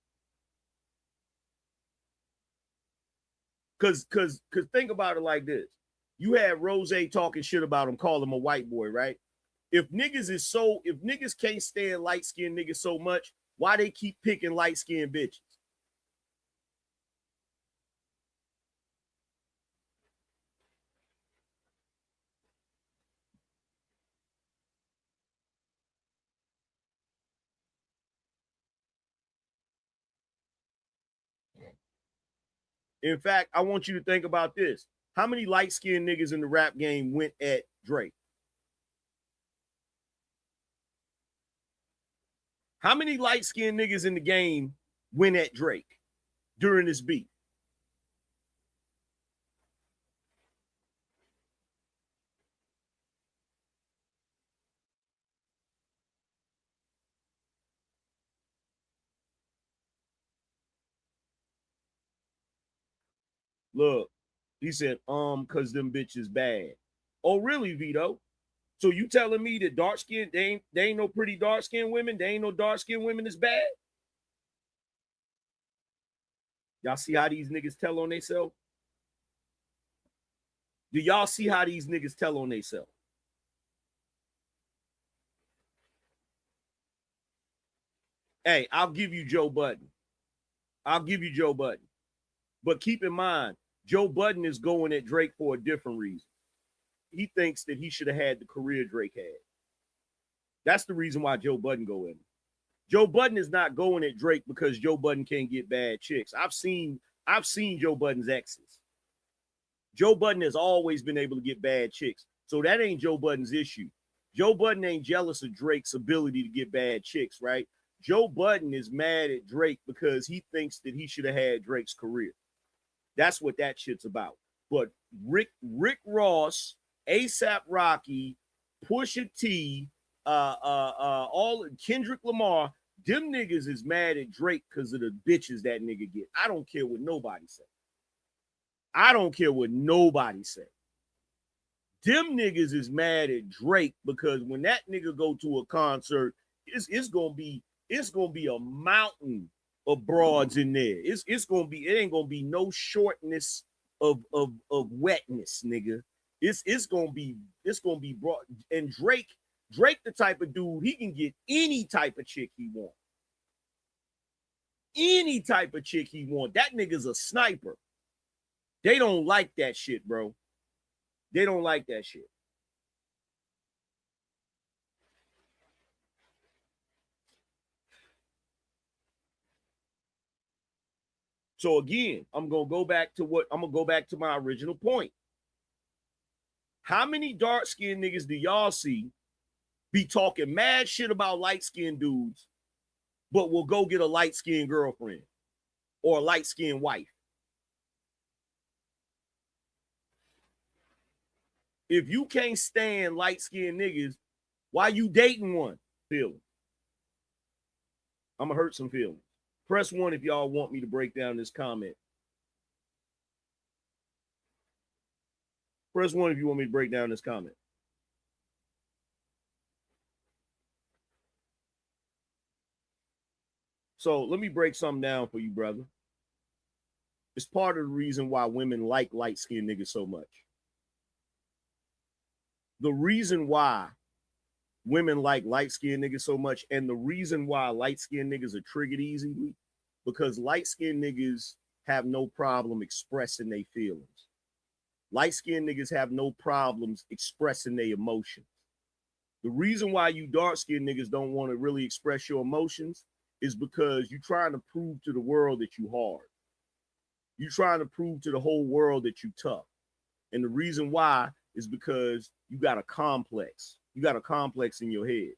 Cause think about it like this. You had Rose talking shit about him, call him a white boy, right? If niggas can't stand light-skinned niggas so much, why they keep picking light-skinned bitches? In fact, I want you to think about this. How many light-skinned niggas in the rap game went at Drake? How many light-skinned niggas in the game went at Drake during this beat? Look, he said, cause them bitches bad. Oh, really, Vito? So you telling me that dark skin, they ain't no pretty dark skinned women? They ain't no dark skinned women that's bad? Y'all see how these niggas tell on themselves? Do y'all see how these niggas tell on themselves? Hey, I'll give you Joe Budden. I'll give you Joe Budden. But keep in mind, Joe Budden is going at Drake for a different reason. He thinks that he should have had the career Drake had. That's the reason why Joe Budden go in. Joe Budden is not going at Drake because Joe Budden can't get bad chicks. I've seen Joe Budden's exes. Joe Budden has always been able to get bad chicks. So that ain't Joe Budden's issue. Joe Budden ain't jealous of Drake's ability to get bad chicks, right? Joe Budden is mad at Drake because he thinks that he should have had Drake's career. That's what that shit's about. But Rick Ross, ASAP Rocky, Pusha T, all Kendrick Lamar, them niggas is mad at Drake because of the bitches that nigga get. I don't care what nobody say. I don't care what nobody say. Them niggas is mad at Drake because when that nigga go to a concert, it's gonna be a mountain of broads in there. It ain't gonna be no shortness of wetness, nigga. It's gonna be broad. And Drake the type of dude, he can get any type of chick he want. Any type of chick he want. That nigga's a sniper. They don't like that shit, bro. They don't like that shit. So again, I'm gonna go back to my original point. How many dark-skinned niggas do y'all see be talking mad shit about light-skinned dudes, but will go get a light-skinned girlfriend or a light-skinned wife? If you can't stand light-skinned niggas, why you dating one? Feelings. I'm gonna hurt some feelings. Press 1 if y'all want me to break down this comment. Press 1 if you want me to break down this comment. So let me break something down for you, brother. It's part of the reason why women like light-skinned niggas so much. The reason why women like light-skinned niggas so much, and the reason why light-skinned niggas are triggered easily, because light-skinned niggas have no problem expressing their feelings. Light-skinned niggas have no problems expressing their emotions. The reason why you dark-skinned niggas don't want to really express your emotions is because you're trying to prove to the world that you hard. You're trying to prove to the whole world that you tough. And the reason why is because you got a complex. You got a complex in your head.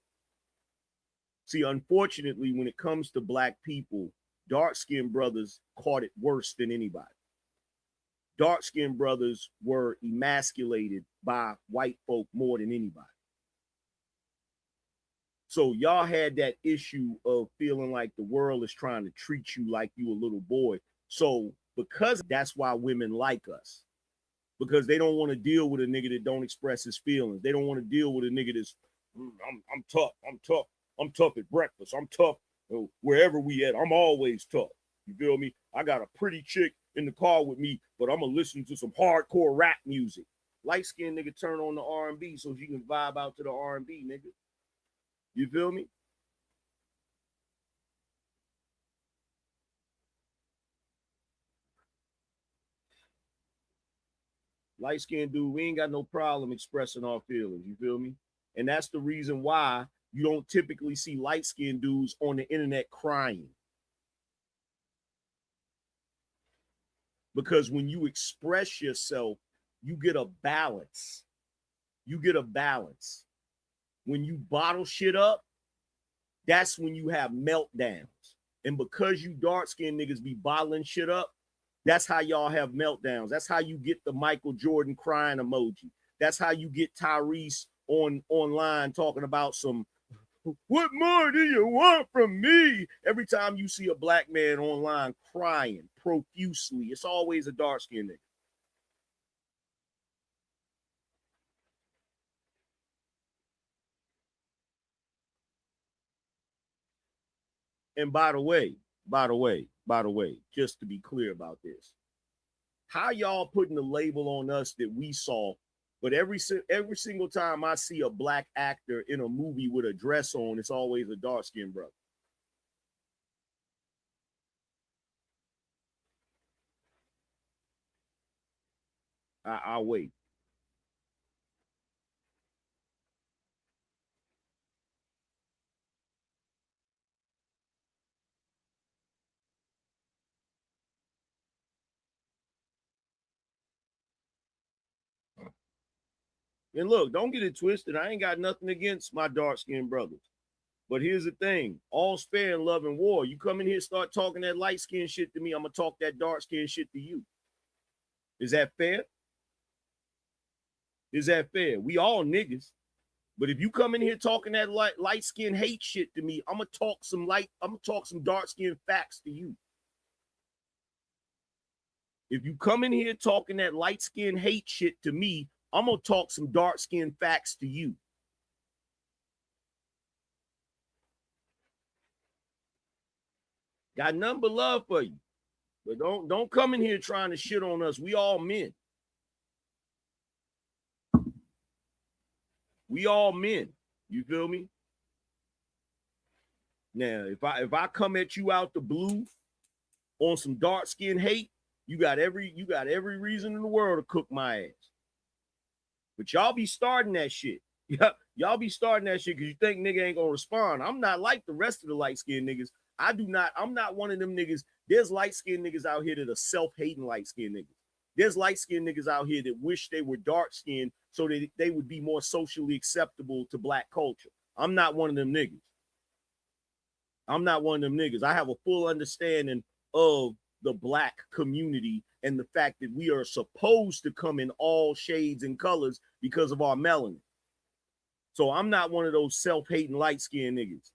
See, unfortunately, when it comes to black people, dark-skinned brothers caught it worse than anybody. Dark-skinned brothers were emasculated by white folk more than anybody. So y'all had that issue of feeling like the world is trying to treat you like you a little boy. So because that's why women like us. Because they don't want to deal with a nigga that don't express his feelings. They don't want to deal with a nigga that's, I'm tough at breakfast. I'm tough wherever we at. I'm always tough. You feel me? I got a pretty chick in the car with me, but I'm going to listen to some hardcore rap music. Light-skinned nigga turn on the R&B so she can vibe out to the R&B, nigga. You feel me? Light-skinned dude, we ain't got no problem expressing our feelings. You feel me? And that's the reason why you don't typically see light-skinned dudes on the internet crying. Because when you express yourself, you get a balance. You get a balance. When you bottle shit up, that's when you have meltdowns. And because you dark-skinned niggas be bottling shit up, that's how y'all have meltdowns. That's how you get the Michael Jordan crying emoji. That's how you get Tyrese online talking about some, what more do you want from me? Every time you see a black man online crying profusely, it's always a dark-skinned nigga. And by the way, by the way, just to be clear about this. How y'all putting the label on us that we saw, but every single time I see a black actor in a movie with a dress on, it's always a dark-skinned brother. I'll wait. And look, don't get it twisted. I ain't got nothing against my dark-skinned brothers. But here's the thing. All's fair in love and war. You come in here, start talking that light-skinned shit to me, I'm going to talk that dark-skinned shit to you. Is that fair? Is that fair? We all niggas. But if you come in here talking that light-skinned hate shit to me, I'm going to talk some dark-skinned facts to you. If you come in here talking that light-skinned hate shit to me, I'm going to talk some dark-skinned facts to you. Got nothing but love for you. But don't come in here trying to shit on us. We all men. We all men. You feel me? Now, if I come at you out the blue on some dark-skinned hate, you got every reason in the world to cook my ass. But y'all be starting that shit. Y'all be starting that shit because you think nigga ain't gonna respond. I'm not like the rest of the light-skinned niggas. I'm not one of them niggas. There's light-skinned niggas out here that are self-hating light-skinned niggas. There's light-skinned niggas out here that wish they were dark-skinned so that they would be more socially acceptable to black culture. I'm not one of them niggas. I'm not one of them niggas. I have a full understanding of the black community and the fact that we are supposed to come in all shades and colors because of our melanin. So I'm not one of those self-hating light-skinned niggas.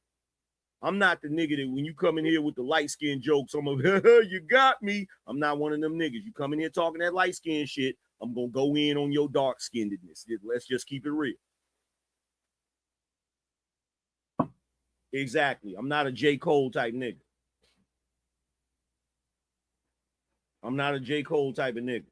I'm not the nigga that when you come in here with the light-skinned jokes, I'm like, you got me. I'm not one of them niggas. You come in here talking that light-skinned shit, I'm going to go in on your dark-skinnedness. Let's just keep it real. Exactly. I'm not a J. Cole type nigga. I'm not a J. Cole type of nigga.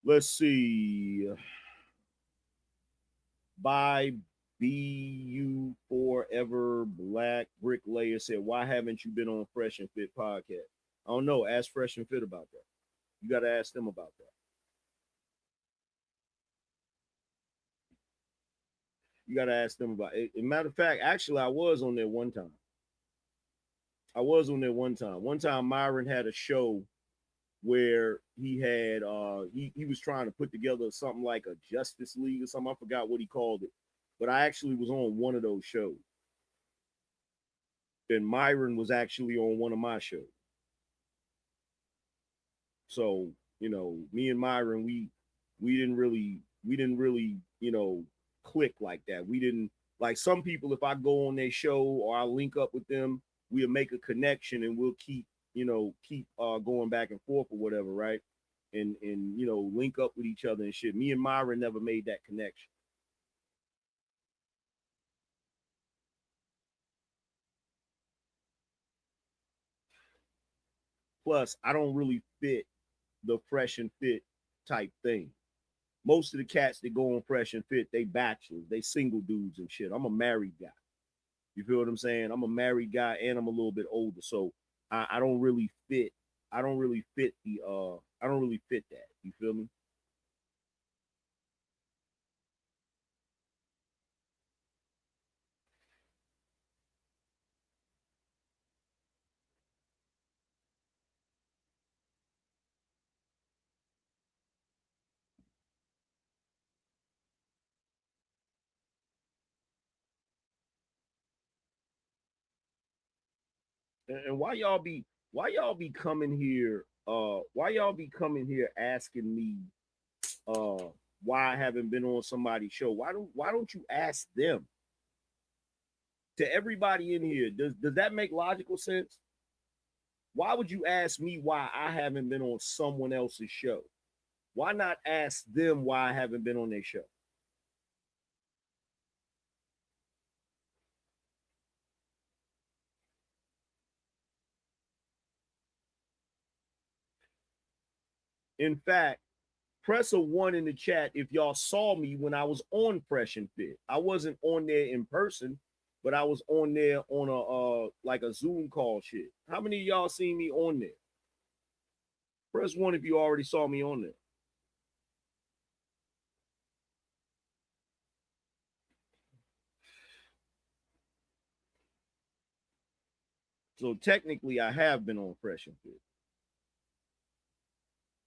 Let's see. By BU Forever Black Bricklayer said, why haven't you been on Fresh and Fit podcast? I don't know. Ask Fresh and Fit about that. You got to ask them about that. You got to ask them about it. As a matter of fact, actually, I was on there one time. One time, Myron had a show where he had he was trying to put together something like a Justice League or something. I forgot what he called it, but I actually was on one of those shows. And Myron was actually on one of my shows. So, you know, me and Myron, we didn't really, you know, click like that. We didn't, like some people, if I go on their show or I link up with them, we'll make a connection and we'll keep going back and forth or whatever, right? And you know, link up with each other and shit. Me and Myron never made that connection. Plus, I don't really fit the Fresh and Fit type thing. Most of the cats that go on Fresh and Fit, they bachelors, they single dudes and shit. I'm a married guy. You feel what I'm saying? I'm a married guy and I'm a little bit older, so I don't really fit. I don't really fit that. You feel me? And why y'all be coming here asking me why I haven't been on somebody's show? Why don't you ask them? To everybody in here, does that make logical sense? Why would you ask me why I haven't been on someone else's show? Why not ask them why I haven't been on their show? In fact, press a 1 in the chat if y'all saw me when I was on Fresh and Fit. I wasn't on there in person, but I was on there on a like a Zoom call shit. How many of y'all seen me on there? Press 1 if you already saw me on there. So technically, I have been on Fresh and Fit.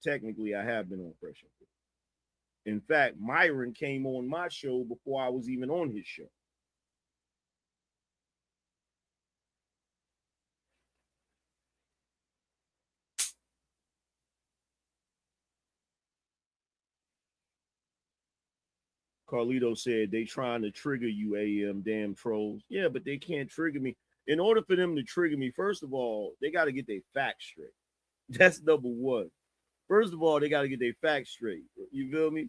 Technically, I have been on Fresh and Fit. In fact, Myron came on my show before I was even on his show. Carlito said they trying to trigger you, AM, damn trolls. Yeah, but they can't trigger me. In order for them to trigger me, first of all, they got to get their facts straight. That's number one. First of all, they got to get their facts straight. You feel me?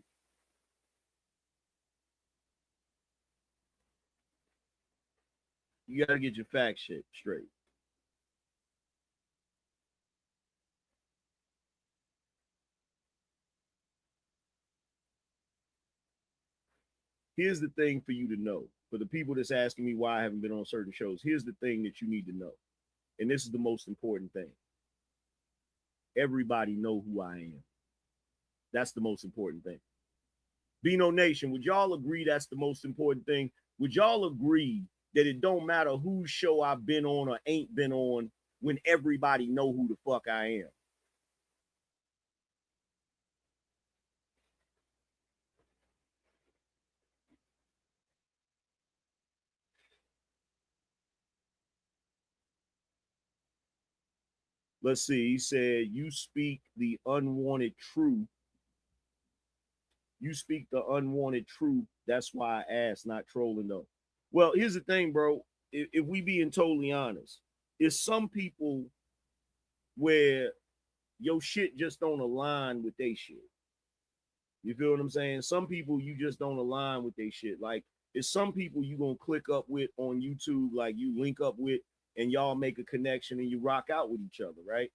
You got to get your facts straight. Here's the thing for you to know. For the people that's asking me why I haven't been on certain shows, here's the thing that you need to know. And this is the most important thing. Everybody know who I am. That's the most important thing. BINO Nation, would y'all agree that's the most important thing? Would y'all agree that it don't matter whose show I've been on or ain't been on when everybody know who the fuck I am? Let's see. He said, you speak the unwanted truth. You speak the unwanted truth. That's why I asked, not trolling though. Well, here's the thing, bro. If we being totally honest, it's some people where your shit just don't align with they shit. You feel what I'm saying? Some people you just don't align with they shit. Like it's some people you gonna click up with on YouTube, like you link up with, and y'all make a connection and you rock out with each other, right?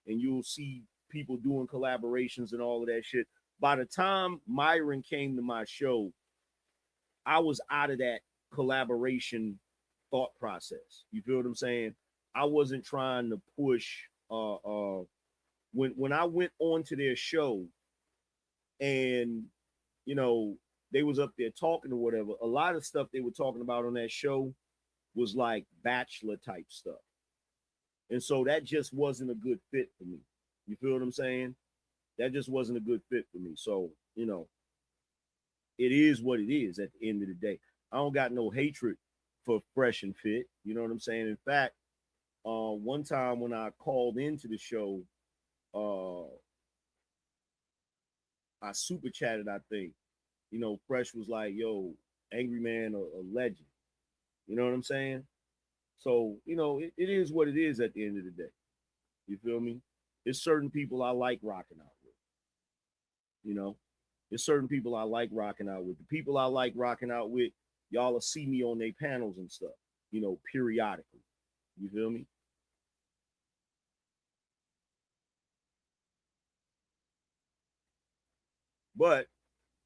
And you'll see people doing collaborations and all of that shit. By the time Myron came to my show, I was out of that collaboration thought process. You feel what I'm saying? I wasn't trying to push when I went on to their show and you know they was up there talking or whatever, a lot of stuff they were talking about on that show was like bachelor type stuff. And so that just wasn't a good fit for me. You feel what I'm saying? That just wasn't a good fit for me. So, you know, it is what it is at the end of the day. I don't got no hatred for Fresh and Fit. You know what I'm saying? In fact, one time when I called into the show, I super chatted, I think. You know, Fresh was like, yo, Angryman, a legend. You know what I'm saying? So, you know, it is what it is at the end of the day. You feel me? There's certain people I like rocking out with. You know, there's certain people I like rocking out with. The people I like rocking out with, y'all will see me on their panels and stuff, you know, periodically. You feel me? But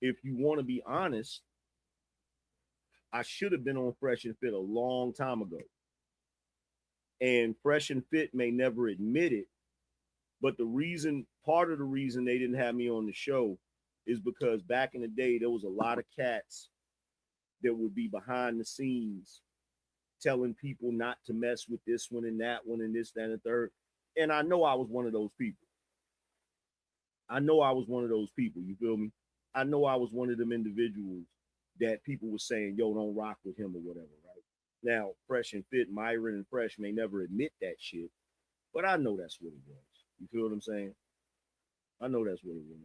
if you want to be honest, I should have been on Fresh and Fit a long time ago. And Fresh and Fit may never admit it, but part of the reason they didn't have me on the show is because back in the day, there was a lot of cats that would be behind the scenes telling people not to mess with this one and that one and this, that, and the third. And I know I was one of those people. I know I was one of those people. You feel me? I know I was one of them individuals that people were saying, yo, don't rock with him or whatever, right? Now, Fresh and Fit, Myron and Fresh may never admit that shit, but I know that's what it was. You feel what I'm saying? I know that's what it was.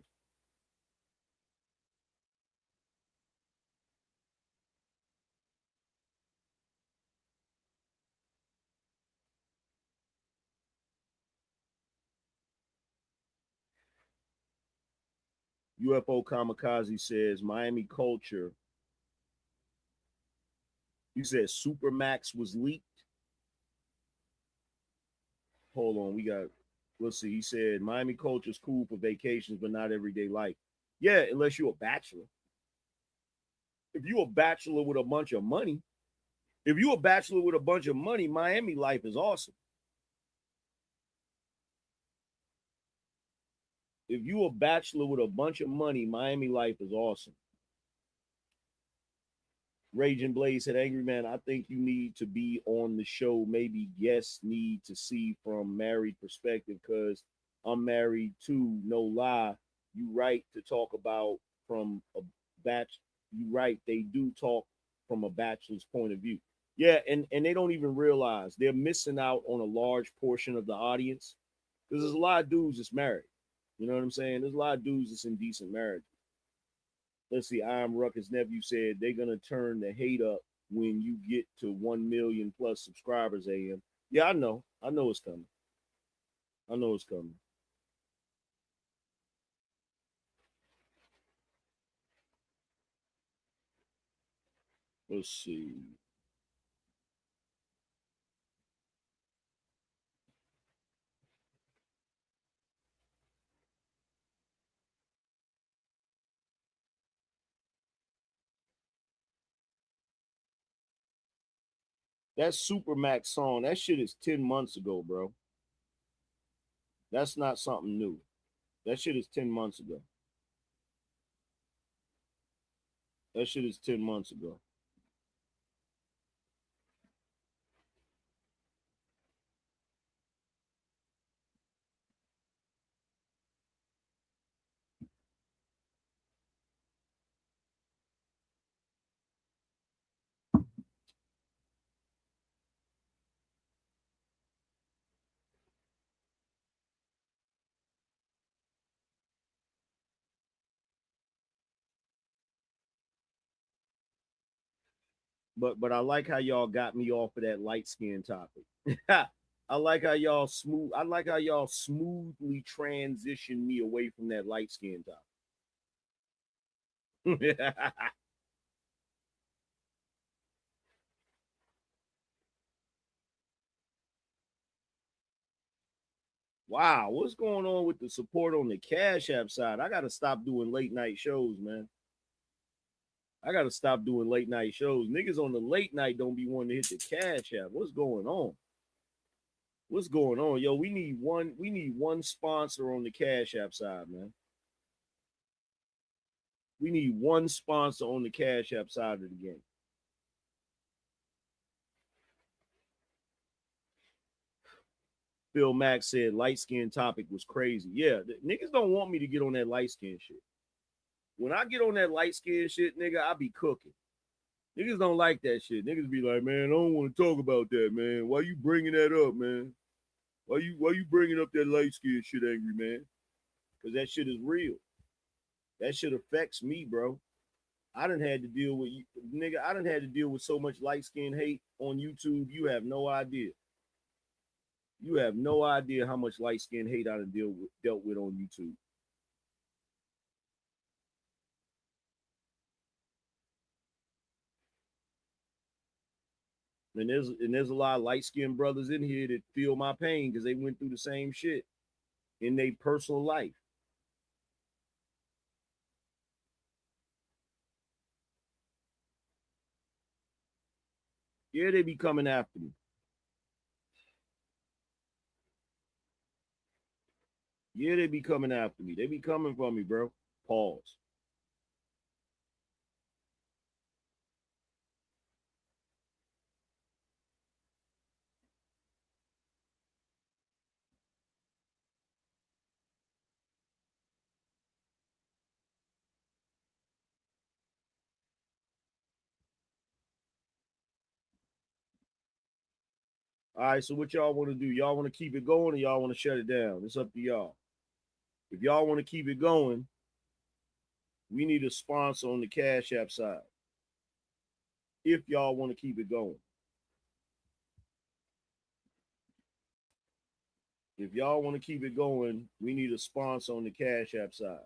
UFO Kamikaze says Miami culture. You said Supermax was leaked. Hold on, we got Let's see. He said Miami culture is cool for vacations, but not everyday life. Yeah, unless you're a bachelor. If you're a bachelor with a bunch of money, Miami life is awesome. If you're a bachelor with a bunch of money, Miami life is awesome. Raging Blaze said, Angry Man, I think you need to be on the show. Maybe guests need to see from married perspective because I'm married too. No lie. You right to talk about from a batch. You right. They do talk from a bachelor's point of view. Yeah, and they don't even realize they're missing out on a large portion of the audience because there's a lot of dudes that's married. You know what I'm saying? There's a lot of dudes that's in decent marriage. Let's see, I'm Ruckus nephew said they're gonna turn the hate up when you get to 1 million plus subscribers, AM. Yeah, I know it's coming. I know it's coming. Let's see. That Supermax song, that shit is 10 months ago, bro. That's not something new. That shit is 10 months ago. That shit is 10 months ago. But I like how y'all got me off of that light skin topic. I like how y'all smoothly transition me away from that light skin topic. Wow, what's going on with the support on the Cash App side? I gotta stop doing late night shows, man. I gotta stop doing late night shows. Niggas on the late night don't be wanting to hit the Cash App. What's going on? What's going on? Yo, we need one sponsor on the Cash App side, man. We need one sponsor on the Cash App side of the game. Phil Max said light skin topic was crazy. Yeah, niggas don't want me to get on that light skin shit. When I get on that light skin shit, nigga, I be cooking. Niggas don't like that shit. Niggas be like, man, I don't want to talk about that, man. Why you bringing that up, man? Why you bringing up that light skin shit, Angry Man? Because that shit is real. That shit affects me, bro. I done had to deal with, nigga, I done had to deal with so much light skin hate on YouTube. You have no idea. You have no idea how much light skin hate I done dealt with on YouTube. And there's a lot of light skinned brothers in here that feel my pain because they went through the same shit in their personal life. Yeah, they be coming after me. Yeah, they be coming after me. They be coming for me, bro. Pause. All right, so what y'all want to do? Y'all want to keep it going or y'all want to shut it down? It's up to y'all. If y'all want to keep it going, we need a sponsor on the Cash App side. If y'all want to keep it going. If y'all want to keep it going, we need a sponsor on the Cash App side.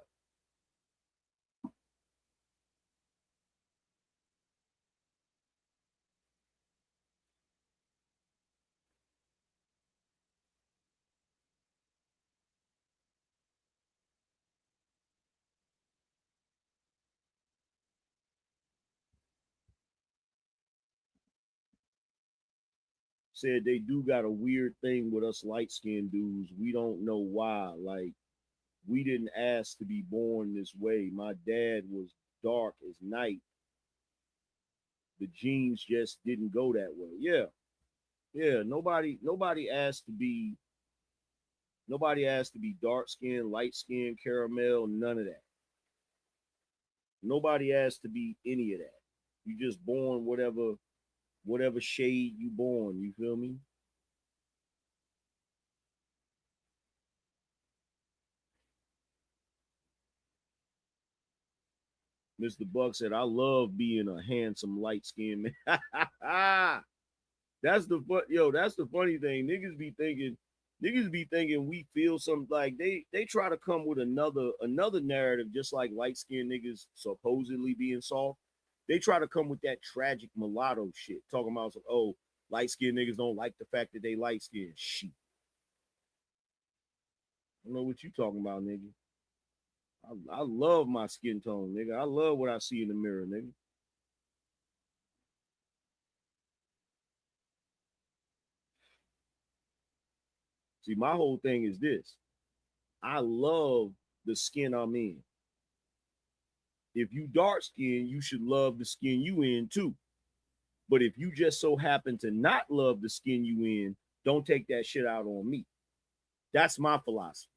said they do got a weird thing with us light-skinned dudes. We don't know why. Like, we didn't ask to be born this way. My dad was dark as night. The genes just didn't go that way. Yeah. Yeah. Nobody asked to be dark skin, light skin, caramel, none of that. Nobody asked to be any of that. You just born whatever shade you born, you feel me? Mr. Buck said, I love being a handsome, light-skinned man. That's the funny thing. Niggas be thinking we feel something. Like they try to come with another narrative, just like light-skinned niggas supposedly being soft. They try to come with that tragic mulatto shit, talking about light-skinned niggas don't like the fact that they light-skinned. Shit. I don't know what you talking about, nigga. I love my skin tone, nigga. I love what I see in the mirror, nigga. See, my whole thing is this. I love the skin I'm in. If you dark skin, you should love the skin you in too. But if you just so happen to not love the skin you in, don't take that shit out on me. That's my philosophy.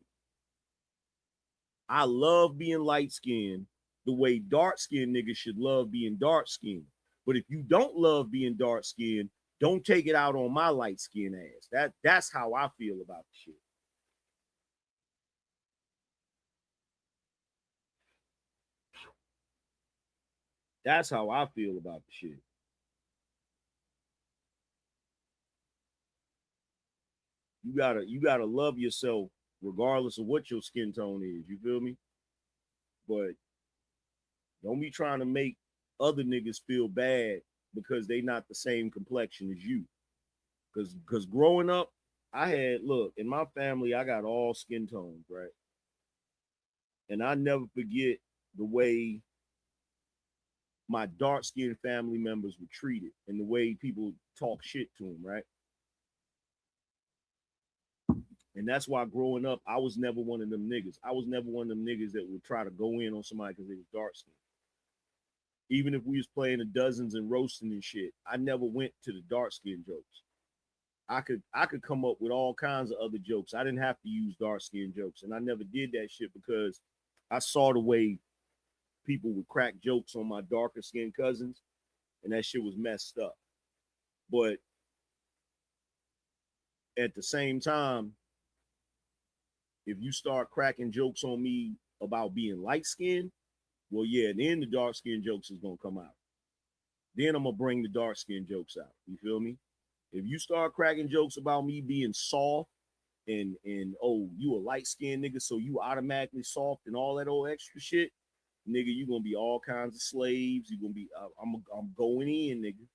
I love being light skinned the way dark skinned niggas should love being dark skinned. But if you don't love being dark skinned, don't take it out on my light skinned ass. That's how I feel about the shit. That's how I feel about the shit. You gotta love yourself regardless of what your skin tone is. You feel me? But don't be trying to make other niggas feel bad because they not the same complexion as you. Cause growing up, in my family, I got all skin tones, right? And I never forget the way my dark-skinned family members were treated and the way people talk shit to them, right? And that's why growing up, I was never one of them niggas. I was never one of them niggas that would try to go in on somebody because they was dark-skinned. Even if we was playing the dozens and roasting and shit, I never went to the dark-skinned jokes. I could come up with all kinds of other jokes. I didn't have to use dark-skinned jokes. And I never did that shit because I saw the way people would crack jokes on my darker skinned cousins, and that shit was messed up. But at the same time, if you start cracking jokes on me about being light skinned, well, yeah, then the dark skinned jokes is gonna come out. Then I'm gonna bring the dark skinned jokes out. You feel me? If you start cracking jokes about me being soft and oh, you a light skinned nigga, so you automatically soft and all that old extra shit, nigga, you gonna be all kinds of slaves. You gonna be, I'm going in, nigga,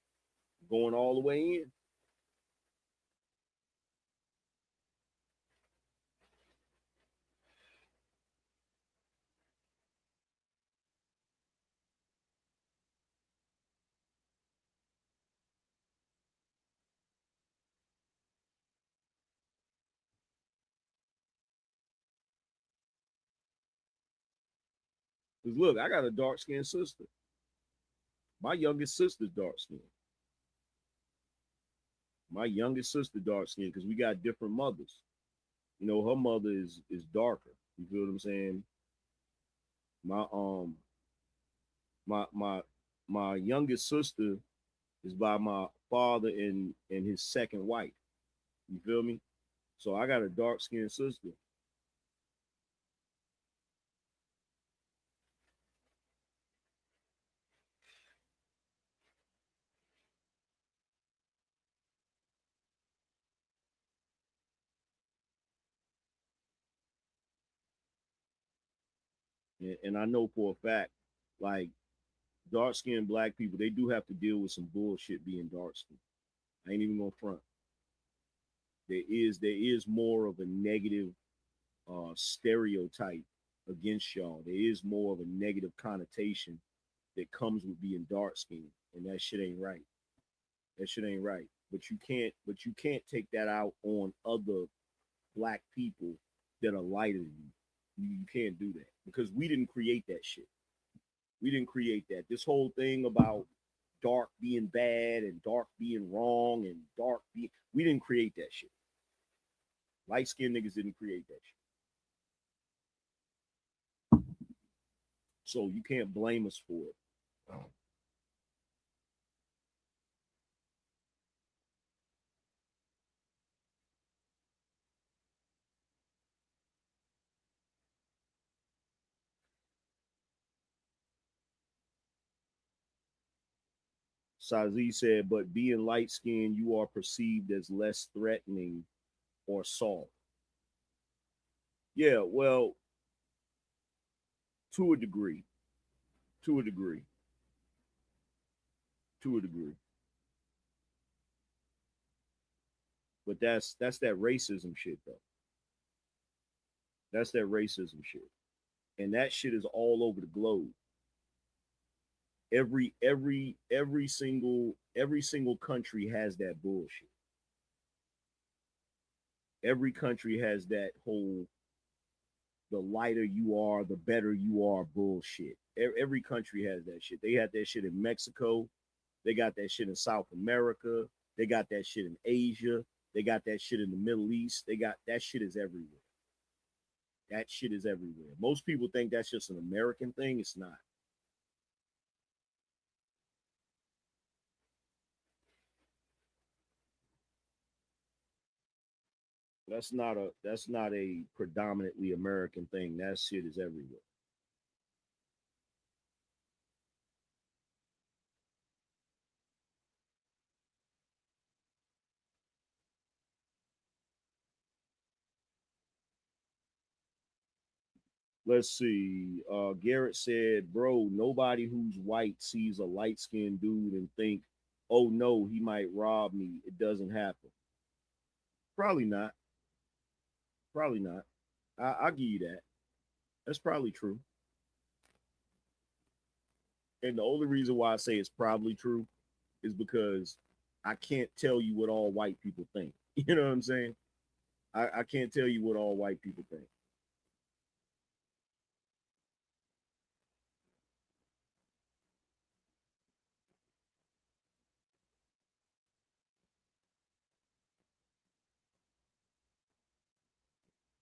going all the way in. Cause look, I got a dark skinned sister. My youngest sister's dark skinned. My youngest sister dark skinned because we got different mothers. You know, her mother is darker. You feel what I'm saying? My my my my youngest sister is by my father and his second wife. You feel me? So I got a dark skinned sister. And I know for a fact, like dark skinned black people, they do have to deal with some bullshit being dark skinned. I ain't even gonna front. There is more of a negative stereotype against y'all. There is more of a negative connotation that comes with being dark skinned, and that shit ain't right. That shit ain't right. but you can't take that out on other black people that are lighter than you. You can't do that because we didn't create that shit. We didn't create that. This whole thing about dark being bad and dark being wrong and we didn't create that shit. Light skinned niggas didn't create that shit. So you can't blame us for it. Sazi said, but being light skinned, you are perceived as less threatening or soft. Yeah, well, to a degree. To a degree. To a degree. But that's that racism shit though. That's that racism shit. And that shit is all over the globe. Every single country has that bullshit. Every country has that whole the lighter you are, the better you are bullshit. Every country has that shit. They had that shit in Mexico. They got that shit in South America. They got that shit in Asia. They got that shit in the Middle East. They got that shit is everywhere. That shit is everywhere. Most people think that's just an American thing. It's not. That's not a predominantly American thing. That shit is everywhere. Let's see. Garrett said, bro, nobody who's white sees a light-skinned dude and think, oh no, he might rob me. It doesn't happen. Probably not. Probably not. I'll give you that. That's probably true. And the only reason why I say it's probably true is because I can't tell you what all white people think. You know what I'm saying? I can't tell you what all white people think.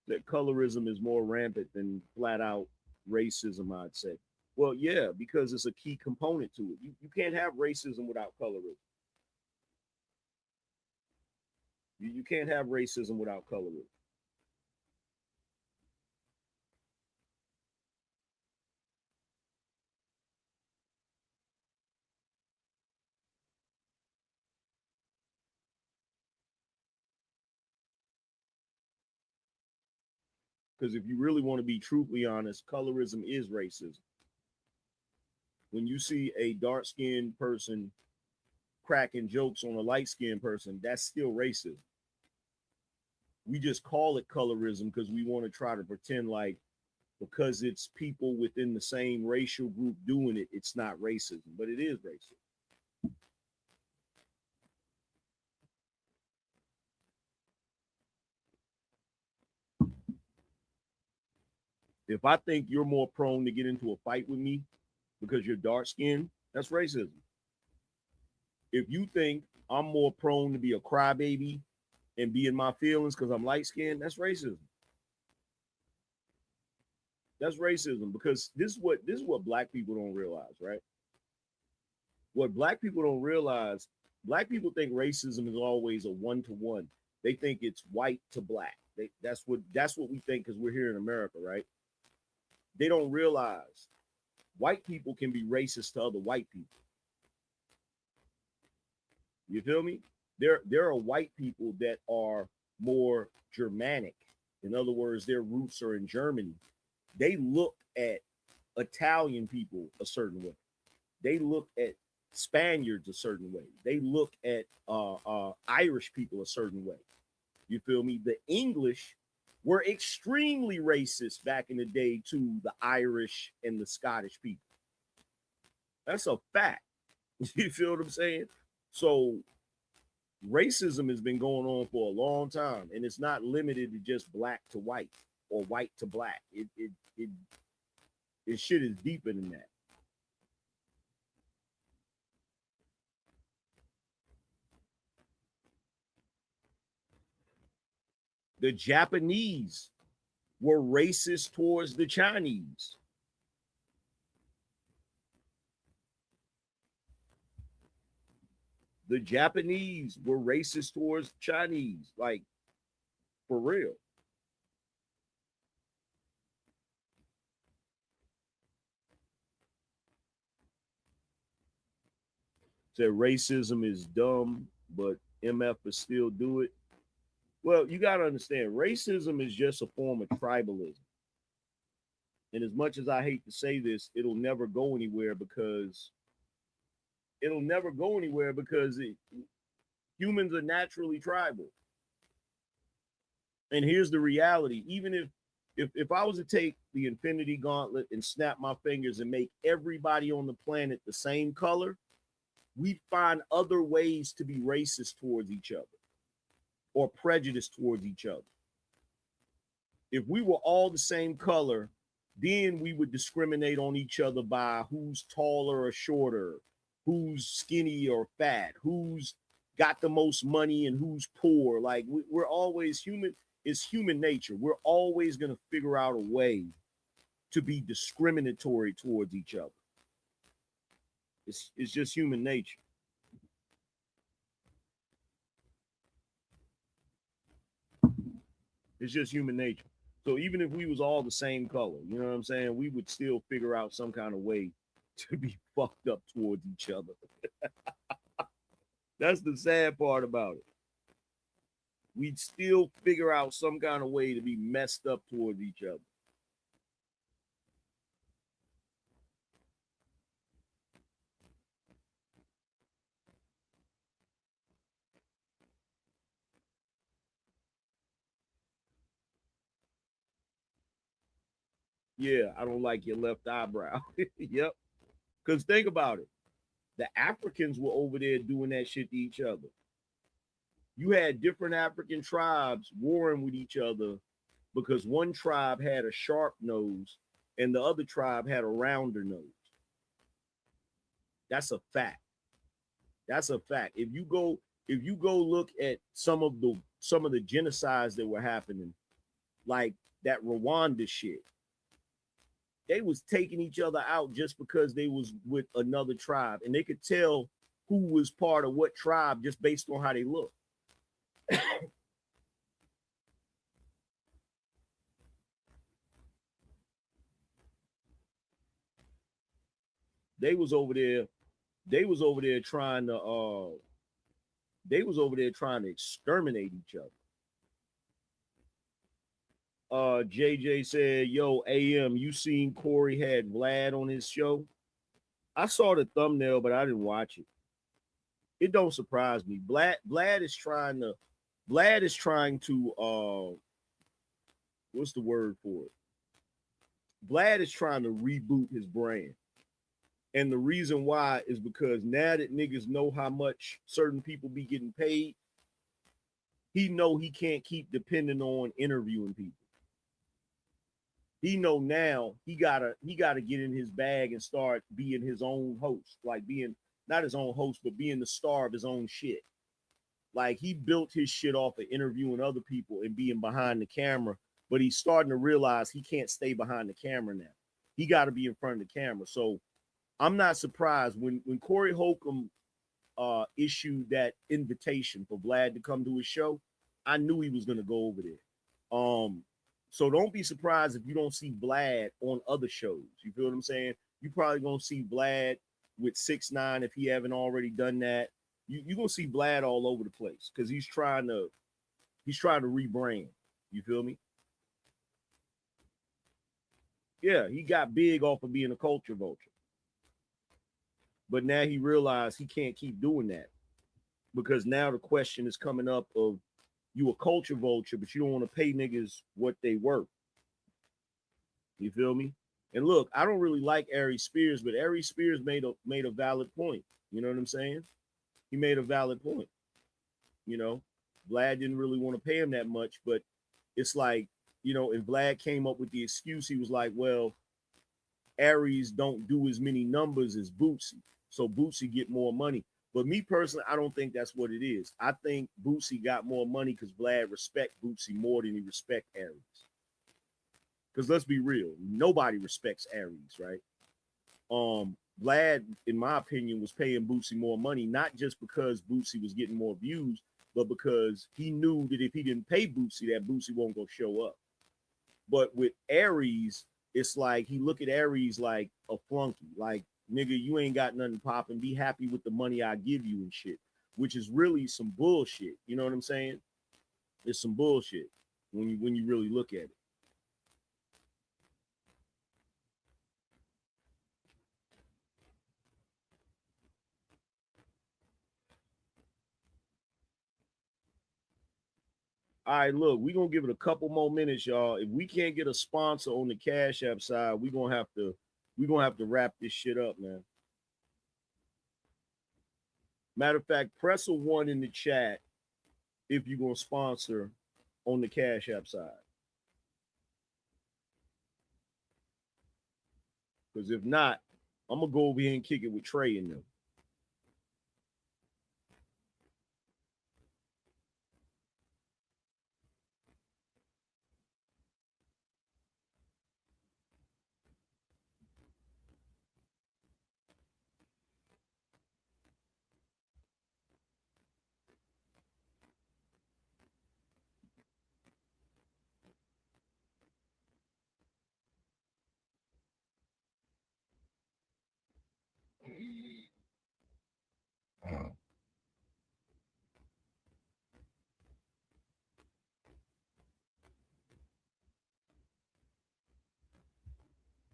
That colorism is more rampant than flat out racism, I'd say. Well, yeah, because it's a key component to it. You can't have racism without colorism. You can't have racism without colorism. Because if you really want to be truthfully honest, colorism is racism. When you see a dark-skinned person cracking jokes on a light-skinned person, that's still racism. We just call it colorism because we want to try to pretend like because it's people within the same racial group doing it, it's not racism, but it is racism. If I think you're more prone to get into a fight with me because you're dark skinned, that's racism. If you think I'm more prone to be a crybaby and be in my feelings because I'm light skinned, that's racism. That's racism because this is what black people don't realize, right? What black people don't realize, black people think racism is always a one-to-one. They think it's white to black. That's what we think because we're here in America, right? They don't realize white people can be racist to other white people. You feel me? There are white people that are more Germanic. In other words, their roots are in Germany. They look at Italian people a certain way. They look at Spaniards a certain way. They look at Irish people a certain way. You feel me? The English were extremely racist back in the day to the Irish and the Scottish people. That's a fact. You feel what I'm saying? So racism has been going on for a long time, and it's not limited to just black to white or white to black. It shit is deeper than that. The Japanese were racist towards the Chinese. The Japanese were racist towards Chinese, like for real. Said racism is dumb, but MF will still do it. Well, you got to understand, racism is just a form of tribalism. And as much as I hate to say this, it'll never go anywhere because humans are naturally tribal. And here's the reality: even if I was to take the Infinity Gauntlet and snap my fingers and make everybody on the planet the same color, we'd find other ways to be racist towards each other or prejudiced towards each other. If we were all the same color, then we would discriminate on each other by who's taller or shorter, who's skinny or fat, who's got the most money and who's poor. Like we're always human. It's human nature. We're always going to figure out a way to be discriminatory towards each other. It's just human nature. It's just human nature. So even if we was all the same color, you know what I'm saying, we would still figure out some kind of way to be fucked up towards each other. That's the sad part about it. We'd still figure out some kind of way to be messed up towards each other. Yeah, I don't like your left eyebrow. Yep. Because think about it. The Africans were over there doing that shit to each other. You had different African tribes warring with each other because one tribe had a sharp nose and the other tribe had a rounder nose. That's a fact. That's a fact. If you go look at some of the genocides that were happening, like that Rwanda shit, they was taking each other out just because they was with another tribe, and they could tell who was part of what tribe just based on how they look. They was over there trying to exterminate each other. JJ said, yo, AM, you seen Corey had Vlad on his show? I saw the thumbnail, but I didn't watch it. It don't surprise me. Vlad is trying to what's the word for it? Vlad is trying to reboot his brand. And the reason why is because now that niggas know how much certain people be getting paid, he know he can't keep depending on interviewing people. He know now he gotta get in his bag and start being his own host, like being not his own host, but being the star of his own shit. Like he built his shit off of interviewing other people and being behind the camera, but he's starting to realize he can't stay behind the camera now. He got to be in front of the camera. So I'm not surprised when Corey Holcomb issued that invitation for Vlad to come to his show. I knew he was going to go over there. So don't be surprised if you don't see Vlad on other shows. You feel what I'm saying? You probably gonna see Vlad with 6ix9ine if he haven't already done that. You're gonna see Vlad all over the place because he's trying to rebrand. You feel me? Yeah, he got big off of being a culture vulture. But now he realized he can't keep doing that because now the question is coming up of you a culture vulture, but you don't want to pay niggas what they worth. You feel me? And look, I don't really like Ari Spears, but Ari Spears made a valid point. You know what I'm saying? He made a valid point. You know, Vlad didn't really want to pay him that much, but it's like, you know, and Vlad came up with the excuse. He was like, well, Aries don't do as many numbers as Bootsy, so Bootsy get more money. But me personally, I don't think that's what it is. I think Bootsy got more money because Vlad respect Bootsy more than he respect Aries. Because let's be real, nobody respects Aries, right? Vlad, in my opinion, was paying Bootsy more money, not just because Bootsy was getting more views, but because he knew that if he didn't pay Bootsy, that Bootsy won't go show up. But with Aries, it's like he look at Aries like a flunky, like, nigga, you ain't got nothing popping. Be happy with the money I give you and shit, which is really some bullshit. You know what I'm saying? It's some bullshit when you really look at it. All right, look, we're gonna give it a couple more minutes, y'all. If we can't get a sponsor on the Cash App side, we're gonna have to wrap this shit up, man. Matter of fact, press a 1 in the chat if you're gonna sponsor on the Cash App side. Because if not, I'm gonna go over here and kick it with Trey in them.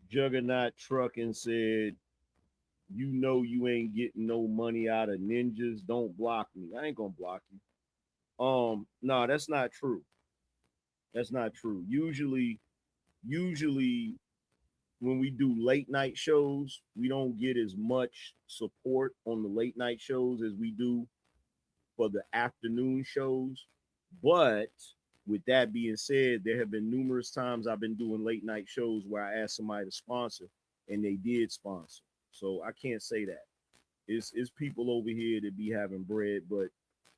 Juggernaut Trucking said, you know you ain't getting no money out of ninjas. Don't block me. I ain't gonna block you. No, that's not true. That's not true. Usually when we do late night shows, we don't get as much support on the late night shows as we do for the afternoon shows. But with that being said, there have been numerous times I've been doing late night shows where I asked somebody to sponsor and they did sponsor. So I can't say that. It's people over here that be having bread, but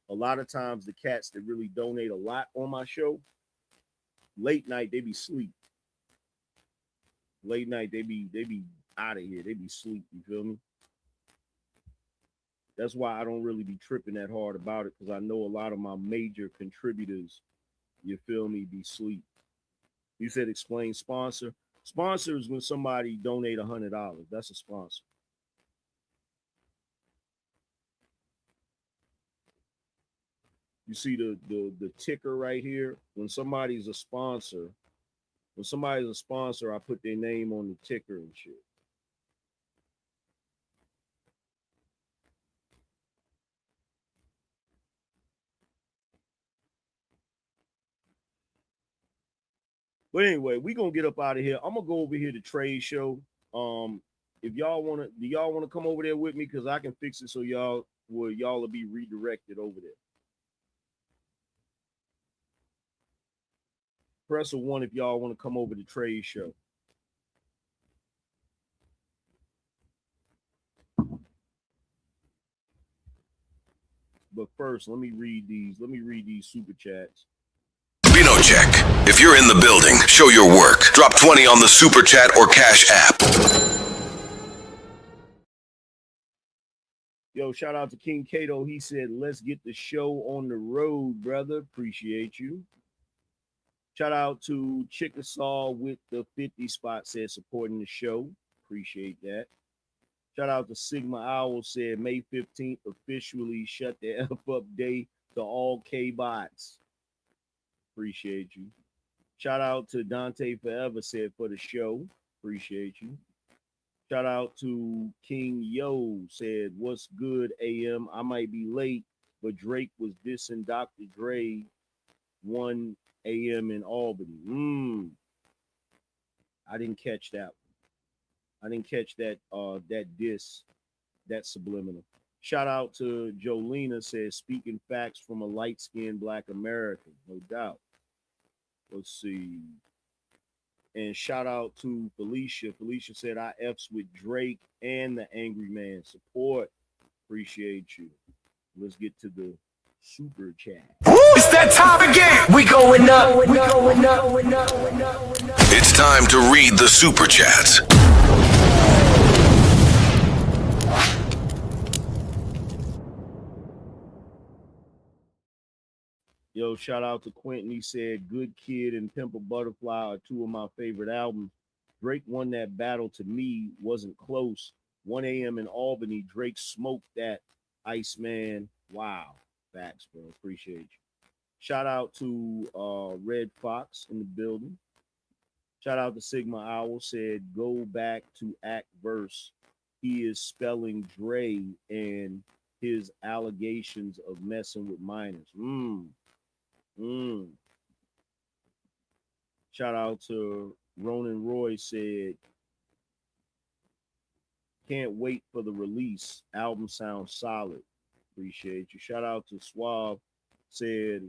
a lot of times the cats that really donate a lot on my show, late night they be sleep. Late night they be out of here. They be sleep. You feel me? That's why I don't really be tripping that hard about it, because I know a lot of my major contributors, you feel me, be sleep. You said explain sponsor. Sponsor is when somebody donate $100. That's a sponsor. You see the ticker right here. When somebody's a sponsor, I put their name on the ticker and shit. But anyway, we gonna get up out of here. I'm gonna go over here to Trade Show. If y'all wanna, do y'all wanna come over there with me? Because I can fix it so y'all will be redirected over there. Press a 1 if y'all want to come over to Trade Show. But first, let me read these super chats. BINO check. If you're in the building, show your work. Drop 20 on the super chat or Cash App. Yo, shout out to King Cato. He said, let's get the show on the road, brother. Appreciate you. Shout out to Chickasaw with the 50 spot, said supporting the show. Appreciate that. Shout out to Sigma Owl, said May 15th officially shut the F up day to all K-bots. Appreciate you. Shout out to Dante Forever, said for the show. Appreciate you. Shout out to King Yo, said, what's good, AM? I might be late, but Drake was dissing Dr. Dre 1 AM in Albany. I didn't catch that. I didn't catch that that diss, that subliminal. Shout out to Jolena, says speaking facts from a light-skinned Black American, no doubt. Let's see. And shout out to Felicia. Felicia said, I F's with Drake and the Angryman. Support. Appreciate you. Let's get to the super chat. It's that time again. We going up. It's time to read the super chats. Yo, shout out to Quentin. He said, Good Kid and Pimp a Butterfly are two of my favorite albums. Drake won that battle. To me, wasn't close. 1 a.m. in Albany, Drake smoked that. Iceman. Wow. Facts, bro. Appreciate you. Shout out to Red Fox in the building. Shout out to Sigma Owl, said, go back to Act Verse. He is spelling Dre and his allegations of messing with minors. Shout out to Ronan Roy, said, can't wait for the release. Album sounds solid. Appreciate you. Shout out to Suave, said,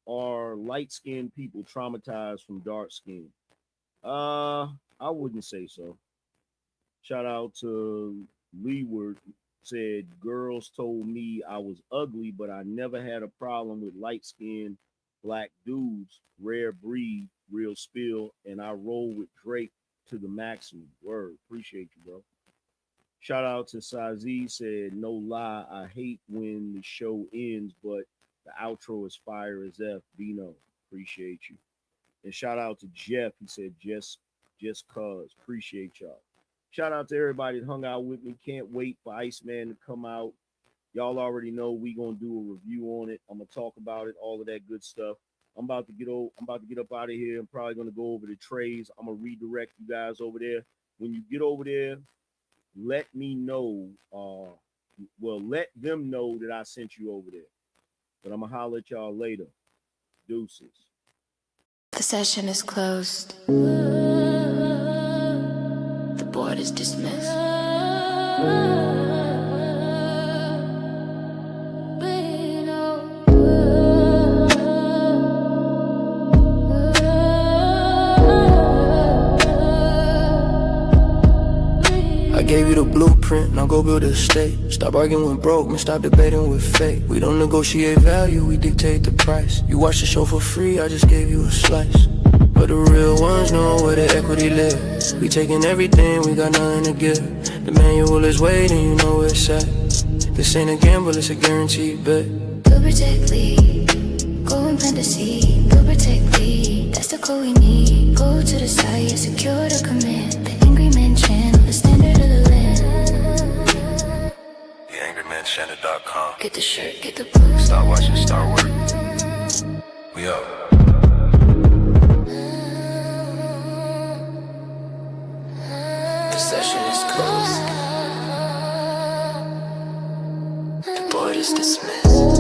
are light-skinned people traumatized from dark skin? I wouldn't say so. Shout out to Leeward, said, girls told me I was ugly, but I never had a problem with light-skinned Black dudes. Rare breed, real spill, and I roll with Drake to the maximum. Word. Appreciate you, bro. Shout out to Sazi, said, no lie, I hate when the show ends, but the outro is fire as F. BINO. Appreciate you. And shout out to Jeff. He said, just cause. Appreciate y'all. Shout out to everybody that hung out with me. Can't wait for Iceman to come out. Y'all already know we gonna do a review on it. I'm gonna talk about it, all of that good stuff. I'm about to get up out of here. I'm probably gonna go over to Trey's. I'm gonna redirect you guys over there. When you get over there, let me know. Let them know that I sent you over there. But I'm gonna holler at y'all later. Deuces. The session is closed. The board is dismissed. I gave you the blueprint, now go build a estate. Stop arguing with broke, man, stop debating with fate. We don't negotiate value, we dictate the price. You watch the show for free, I just gave you a slice. But the real ones know where the equity lives. We taking everything, we got nothing to give. The manual is waiting, you know where it's at. This ain't a gamble, it's a guaranteed bet. We'll protect Lee. Go and plant the seed. We'll protect Lee. That's the code we need. Go to the site, secure the command. The Angryman Channel, the standard of the land. TheAngrymanChannel.com. Get the shirt, get the boost. Start watching, start working. We up. The session is closed. The board is dismissed.